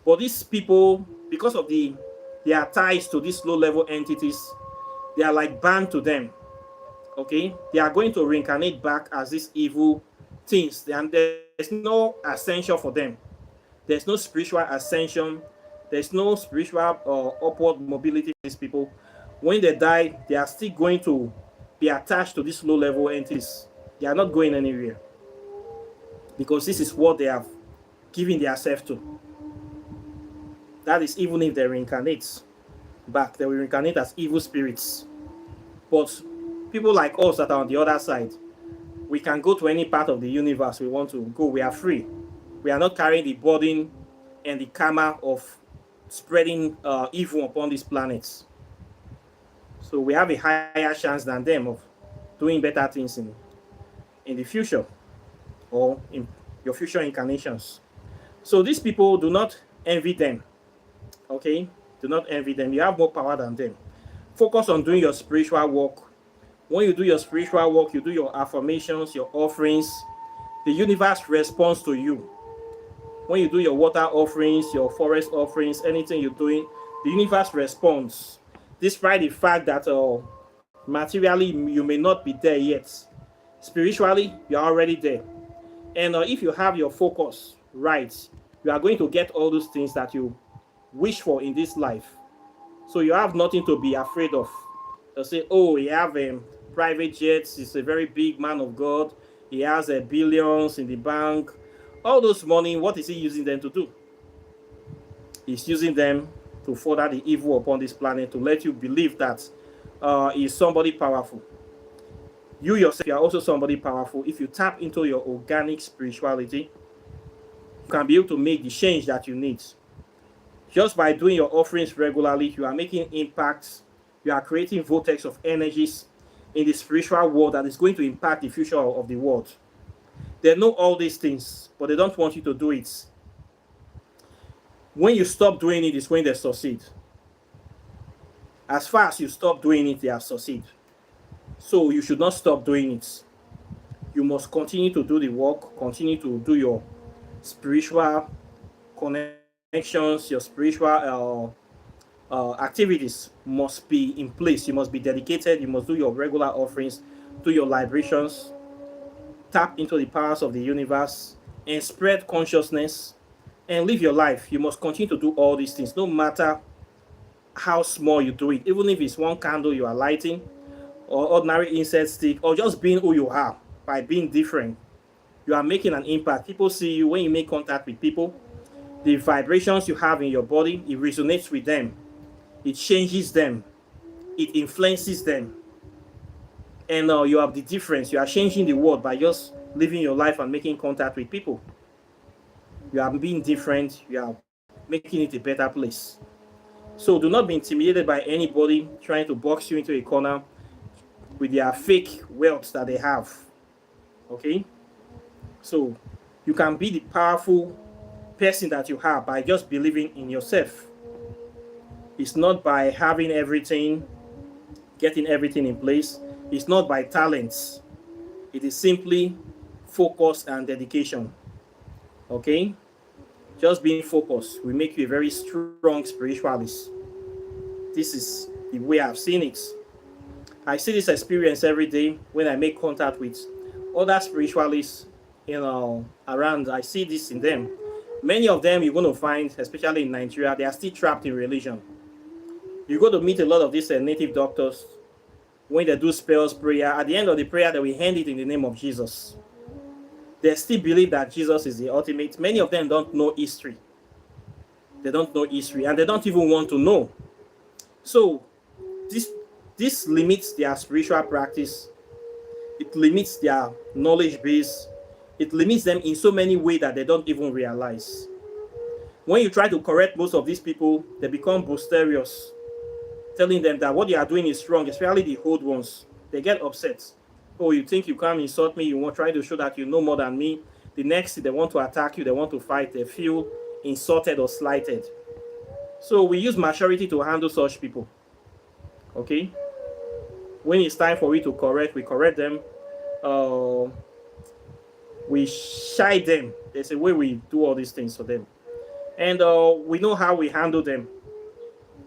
But these people, because of their ties to these low-level entities, they are like bound to them. Okay? They are going to reincarnate back as these evil things. And there's no ascension for them. There's no spiritual ascension. There's no spiritual upward mobility for these people. When they die, they are still going to be attached to these low-level entities. They are not going anywhere, because this is what they have given themselves to. That is, even if they reincarnate back, they will reincarnate as evil spirits. But people like us that are on the other side, we can go to any part of the universe we want to go. We are free. We are not carrying the burden and the karma of spreading evil upon these planets. So we have a higher chance than them of doing better things in the future, or in your future incarnations. So these people, do not envy them. Okay? Do not envy them. You have more power than them. Focus on doing your spiritual work. When you do your spiritual work, you do your affirmations, your offerings, the universe responds to you. When you do your water offerings, your forest offerings, anything you're doing, the universe responds. Despite the fact that materially you may not be there yet, spiritually you're already there. And if you have your focus right, you are going to get all those things that you wish for in this life. So you have nothing to be afraid of. They'll say, oh, he have private jets, he's a very big man of God, he has billions in the bank. All those money, what is he using them to do? He's using them to further the evil upon this planet, to let you believe that he's somebody powerful. You yourself, you are also somebody powerful. If you tap into your organic spirituality, you can be able to make the change that you need. Just by doing your offerings regularly, you are making impacts. You are creating vortex of energies in the spiritual world that is going to impact the future of the world. They know all these things, but they don't want you to do it. When you stop doing it is when they succeed. As far as you stop doing it, they have succeeded. So you should not stop doing it. You must continue to do the work, continue to do your spiritual connections, your spiritual activities must be in place. You must be dedicated. You must do your regular offerings, do your libations, tap into the powers of the universe, and spread consciousness and live your life. You must continue to do all these things, no matter how small you do it. Even if it's one candle you are lighting, or ordinary incense stick, or just being who you are by being different, you are making an impact. People see you when you make contact with people. The vibrations you have in your body, it resonates with them. It changes them. It influences them. And you have the difference. You are changing the world by just living your life and making contact with people. You are being different. You are making it a better place. So do not be intimidated by anybody trying to box you into a corner with their fake wealth that they have. Okay? So you can be the powerful person that you are by just believing in yourself. It's not by having everything, getting everything in place. It's not by talents. It is simply focus and dedication. Okay? Just being focused will make you a very strong spiritualist. This is the way I've seen it. I see this experience every day when I make contact with other spiritualists, around. I see this in them. Many of them you're going to find, especially in Nigeria, they are still trapped in religion. You're going to meet a lot of these native doctors. When they do spells prayer, at the end of the prayer, they will end it in the name of Jesus. They still believe that Jesus is the ultimate. Many of them don't know history. They don't know history, and they don't even want to know. So this limits their spiritual practice. It limits their knowledge base. It limits them in so many ways that they don't even realize. When you try to correct most of these people, they become boisterous, telling them that what they are doing is wrong, especially the old ones. They get upset. Oh, you think you can't insult me? You want to try to show that you know more than me. The next thing, they want to attack you. They want to fight. They feel insulted or slighted. So we use maturity to handle such people. Okay? When it's time for we to correct, we correct them. We shy them. There's a way we do all these things for them. And we know how we handle them.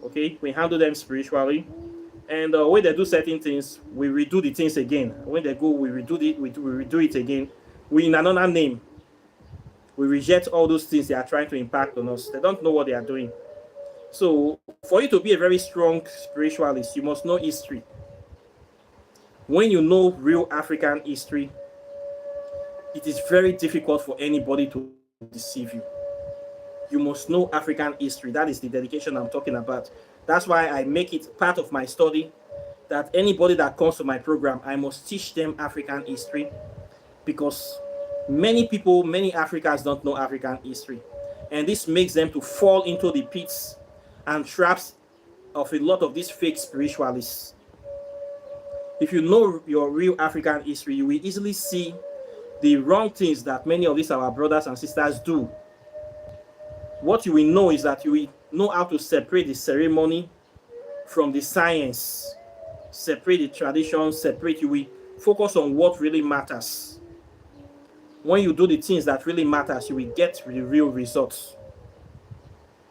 Okay? We handle them spiritually. And when they do certain things, we redo the things again. When they go, we redo it again. We in another name. We reject all those things they are trying to impact on us. They don't know what they are doing. So for you to be a very strong spiritualist, you must know history. When you know real African history, it is very difficult for anybody to deceive you. You must know African history. That is the dedication I'm talking about. That's why I make it part of my study that anybody that comes to my program, I must teach them African history, because many people, many Africans don't know African history. And this makes them to fall into the pits and traps of a lot of these fake spiritualists. If you know your real African history, you will easily see the wrong things that many of these our brothers and sisters do. What you will know is that you will know how to separate the ceremony from the science, separate the tradition, you will focus on what really matters. When you do the things that really matters, you will get the real results.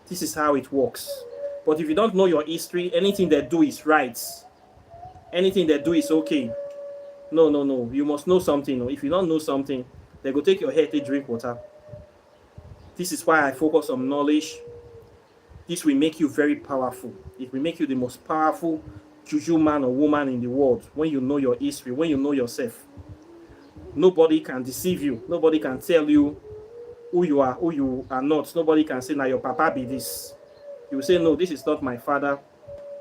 This is how it works. But if you don't know your history, anything they do is right. Anything they do is okay. No. You must know something. If you don't know something, they go take your head to drink water. This is why I focus on knowledge. This will make you very powerful. It will make you the most powerful Juju man or woman in the world when you know your history, when you know yourself. Nobody can deceive you. Nobody can tell you who you are not. Nobody can say, now your papa be this. You will say, no, this is not my father.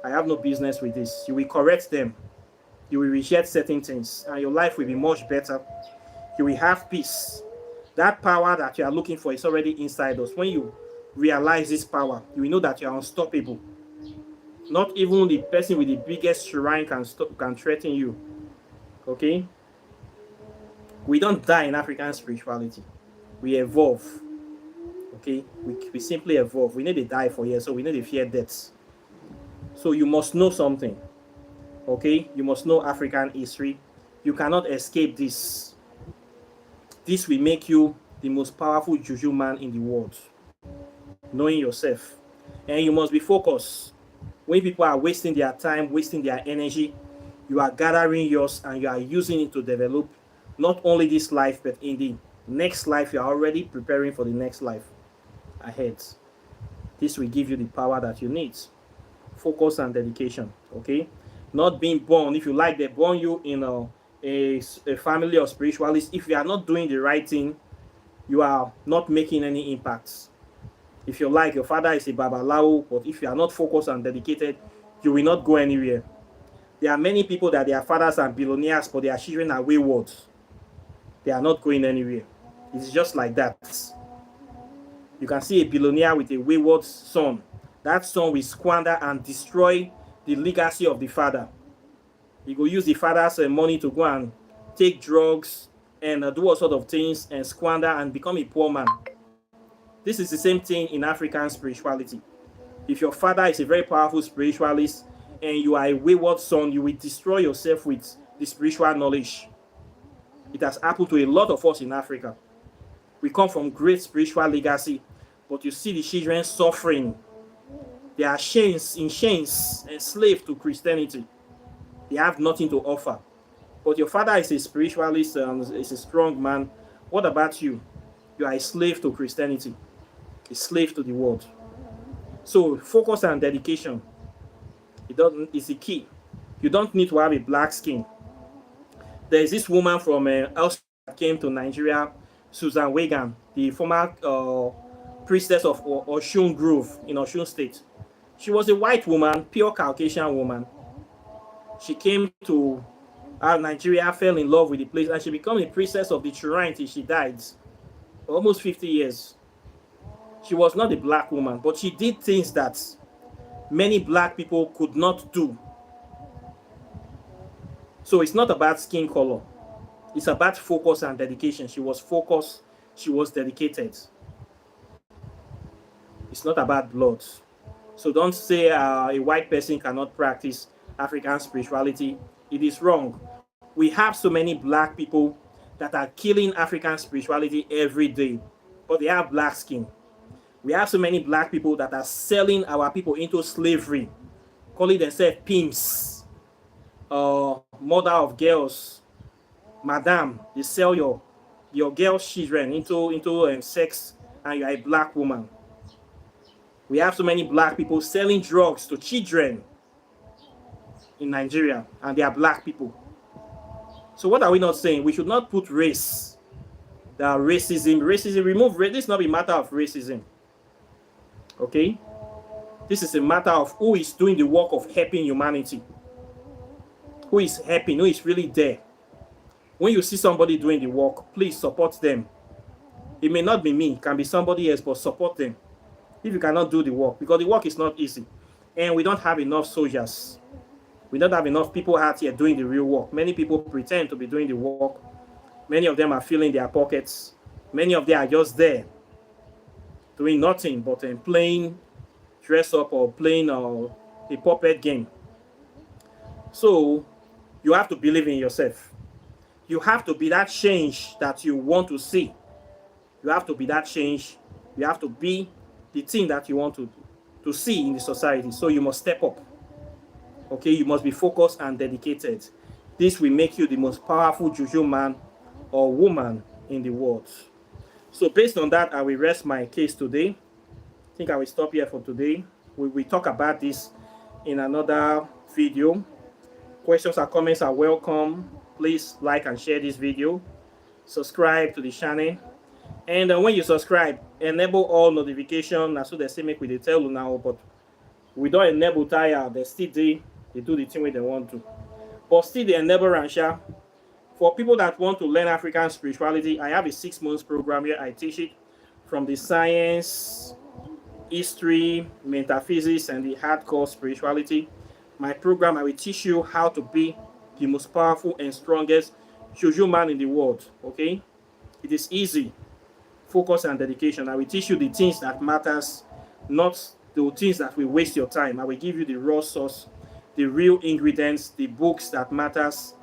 I have no business with this. You will correct them. You will reject certain things, and your life will be much better. You will have peace. That power that you are looking for is already inside us. When you realize this power, you will know that you are unstoppable. Not even the person with the biggest shrine can threaten you. Okay? We don't die in African spirituality. We evolve. Okay? We simply evolve. We need to die for years, so we need to fear death. So you must know something. Okay? You must know African history. You cannot escape this. This will make you the most powerful juju man in the world. Knowing yourself. And you must be focused. When people are wasting their time, wasting their energy, you are gathering yours and you are using it to develop not only this life, but in the next life. You are already preparing for the next life ahead. This will give you the power that you need. Focus and dedication. Okay? Not being born. If you like, they born you in a family of spiritualists. If you are not doing the right thing, you are not making any impacts. If you like, your father is a babalawo, but if you are not focused and dedicated, you will not go anywhere. There are many people that their fathers are billionaires, but their children are wayward. They are not going anywhere. It's just like that. You can see a billionaire with a wayward son. That son will squander and destroy the legacy of the father. He will use the father's money to go and take drugs and do all sorts of things and squander and become a poor man. This is the same thing in African spirituality. If your father is a very powerful spiritualist and you are a wayward son, you will destroy yourself with the spiritual knowledge. It has happened to a lot of us in Africa. We come from great spiritual legacy, but you see the children suffering. They are in chains, enslaved to Christianity. They have nothing to offer. But your father is a spiritualist, is a strong man. What about you? You are a slave to Christianity, a slave to the world. So focus and dedication. It's the key. You don't need to have a black skin. There is this woman from Elsewhere that came to Nigeria, Susan Wagan, the former priestess of Oshun Grove in Oshun State. She was a white woman, pure Caucasian woman. She came to Nigeria, fell in love with the place, and she became a priestess of the shrine till she died. Almost 50 years. She was not a black woman, but she did things that many black people could not do. So it's not about skin color. It's about focus and dedication. She was focused. She was dedicated. It's not about blood. So don't say a white person cannot practice African spirituality. It is wrong. We have so many black people that are killing African spirituality every day, but they have black skin. We have so many black people that are selling our people into slavery, calling themselves pimps, mother of girls, madam. They sell your girls' children into sex, and you are a black woman. We have so many black people selling drugs to children in Nigeria, and they are black people. So what are we not saying? We should not put race, racism, remove race. This is not a matter of racism. Okay? This is a matter of who is doing the work of helping humanity. Who is helping, who is really there. When you see somebody doing the work, please support them. It may not be me, it can be somebody else, but support them. If you cannot do the work, because the work is not easy. And we don't have enough soldiers. We don't have enough people out here doing the real work. Many people pretend to be doing the work. Many of them are filling their pockets. Many of them are just there doing nothing but playing dress up or playing a puppet game. So you have to believe in yourself. You have to be that change that you want to see. You have to be that change. You have to be the thing that you want to see in the society. So you must step up. Okay, you must be focused and dedicated. This will make you the most powerful juju man or woman in the world. So based on that, I will rest my case today. I think I will stop here for today. We will talk about this in another video. Questions or comments are welcome. Please like and share this video. Subscribe to the channel. And when you subscribe, enable all notifications. So they say make we tell you now, but we don't enable tire. They still they do the thing where they want to. But still they enable Ransha. For people that want to learn African spirituality, I have a 6 months program here. I teach it from the science, history, metaphysics, and the hardcore spirituality. My program, I will teach you how to be the most powerful and strongest juju man in the world. Okay? It is easy. Focus and dedication. I will teach you the things that matters, not the things that will waste your time. I will give you the raw source, the real ingredients, the books that matters,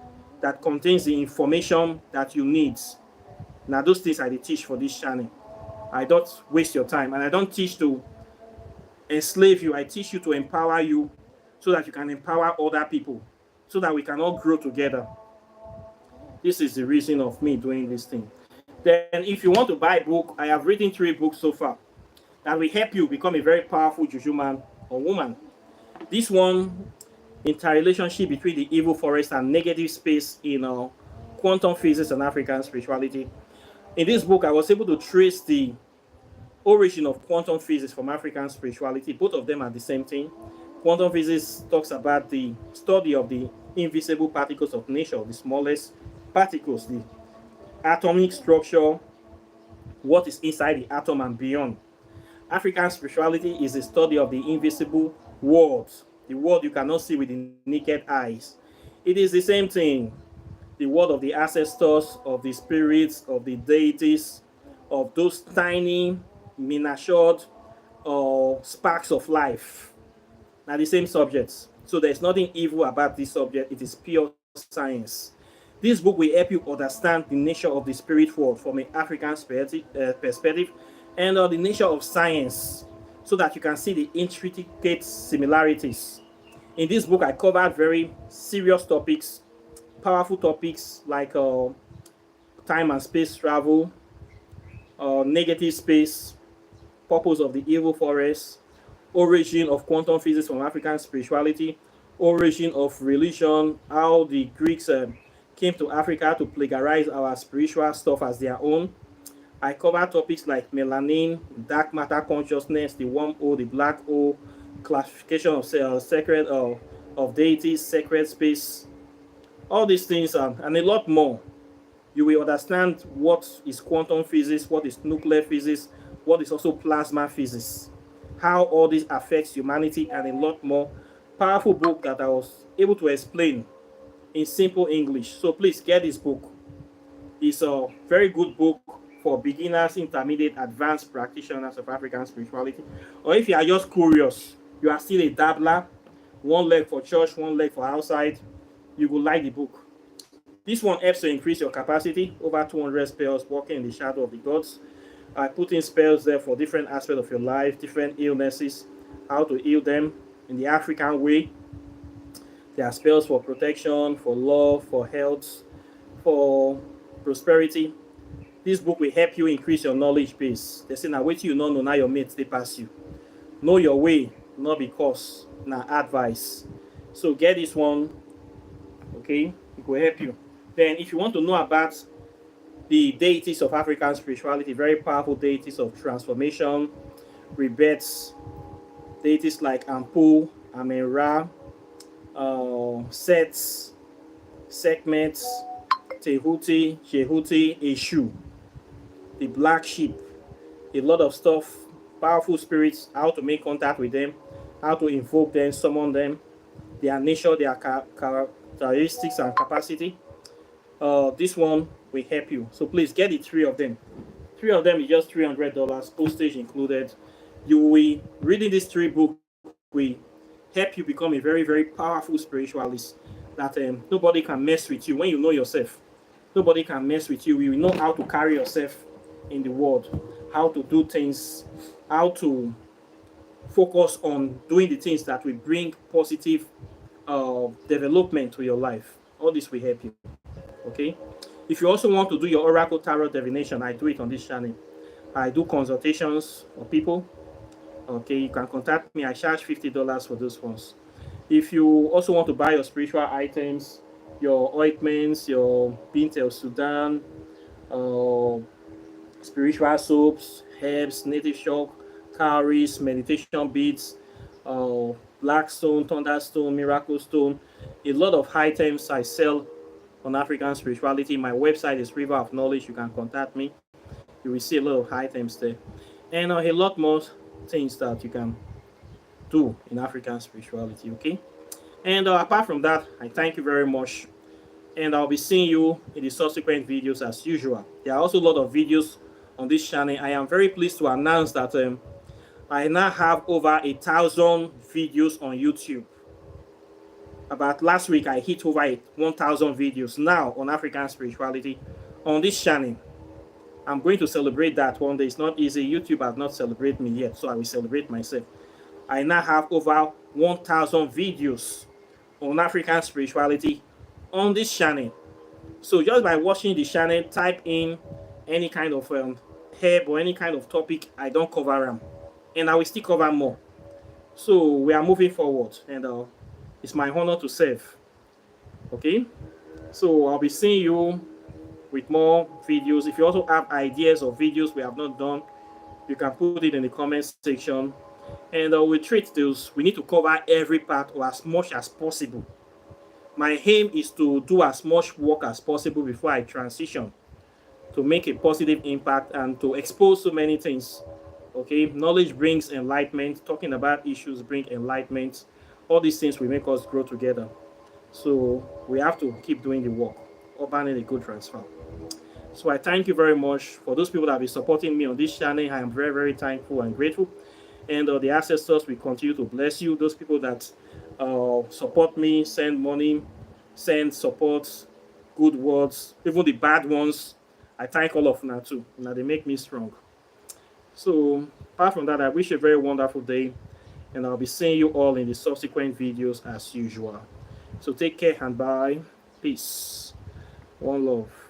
that contains the information that you need Now those things I teach for this channel. I don't waste your time, and I don't teach to enslave you. I teach you to empower you so that you can empower other people, so that we can all grow together. This is the reason of me doing this thing. Then if you want to buy a book, I have written 3 books so far that will help you become a very powerful juju man or woman. This one, interrelationship between the evil forest and negative space in quantum physics and African spirituality. In this book, I was able to trace the origin of quantum physics from African spirituality. Both of them are the same thing. Quantum physics talks about the study of the invisible particles of nature, the smallest particles, the atomic structure, what is inside the atom and beyond. African spirituality is a study of the invisible world, the world you cannot see with the naked eyes. It is the same thing, the world of the ancestors, of the spirits, of the deities, of those tiny, miniatured sparks of life. Now, the same subjects. So there's nothing evil about this subject. It is pure science. This book will help you understand the nature of the spirit world from an African perspective and the nature of science so that you can see the intricate similarities. In this book, I covered very serious topics, powerful topics like time and space travel, negative space, purpose of the evil forest, origin of quantum physics from African spirituality, origin of religion, how the Greeks came to Africa to plagiarize our spiritual stuff as their own. I cover topics like melanin, dark matter consciousness, the wormhole, the black hole, classification of sacred of deities, sacred space, all these things and a lot more. You will understand what is quantum physics, what is nuclear physics, what is also plasma physics, how all this affects humanity, and a lot more. Powerful book that I was able to explain in simple English. So please get this book. It's a very good book for beginners, intermediate, advanced practitioners of African spirituality. Or if you are just curious, you are still a dabbler, one leg for church, one leg for outside, you will like the book. This one helps to increase your capacity, over 200 spells working in the shadow of the gods. I put in spells there for different aspects of your life, different illnesses, how to heal them in the African way. There are spells for protection, for love, for health, for prosperity. This book will help you increase your knowledge base. They say, now wait till you know now your mates, they pass you. Know your way, not because, now advice. So get this one, okay? It will help you. Then if you want to know about the deities of African spirituality, very powerful deities of transformation, rebirths, deities like Ampu, Amen-Ra, Sets, Sekhmet, Tehuti, Jehuti, Eshu, the black sheep, a lot of stuff, powerful spirits, how to make contact with them, how to invoke them, summon them, their nature, their characteristics and capacity. This one will help you. So please get the 3 of them. 3 of them is just $300, postage included. You will reading these 3 books will help you become a very, very powerful spiritualist. That nobody can mess with you when you know yourself. Nobody can mess with you. You will know how to carry yourself in the world, how to do things, how to focus on doing the things that will bring positive development to your life. All this will help you. Okay. If you also want to do your oracle tarot divination, I do it on this channel. I do consultations for people. Okay, you can contact me. I charge $50 for those ones. If you also want to buy your spiritual items, your ointments, your Bint el Sudan, spiritual soaps, herbs, native chalk, cowries, meditation beads, black stone, thunderstone, miracle stone, a lot of items I sell on African spirituality. My website is River of Knowledge. You can contact me. You will see a lot of items there, and a lot more things that you can do in African spirituality. Okay, and apart from that, I thank you very much, and I'll be seeing you in the subsequent videos as usual. There are also a lot of videos on this channel. I am very pleased to announce that I now have over 1,000 videos on YouTube. About last week, I hit over 1,000 videos now on African spirituality on this channel. I'm going to celebrate that one day. It's not easy. YouTube has not celebrated me yet, so I will celebrate myself. I now have over 1,000 videos on African spirituality on this channel. So just by watching the channel, type in any kind of herb or any kind of topic, I don't cover them, and I will still cover more. So we are moving forward, and it's my honor to serve. Okay, so I'll be seeing you with more videos. If you also have ideas of videos we have not done, you can put it in the comment section, and we treat those. We need to cover every part or as much as possible. My aim is to do as much work as possible before I transition, to make a positive impact and to expose so many things. Okay, knowledge brings enlightenment. Talking about issues bring enlightenment. All these things will make us grow together. So we have to keep doing the work. Urban and a good transfer. So I thank you very much for those people that have been supporting me on this channel. I am very, very thankful and grateful. And the ancestors will continue to bless you. Those people that support me, send money, send support, good words, even the bad ones. I thank all of them too. Now they make me strong. So apart from that, I wish you a very wonderful day. And I'll be seeing you all in the subsequent videos as usual. So take care and bye. Peace. One love.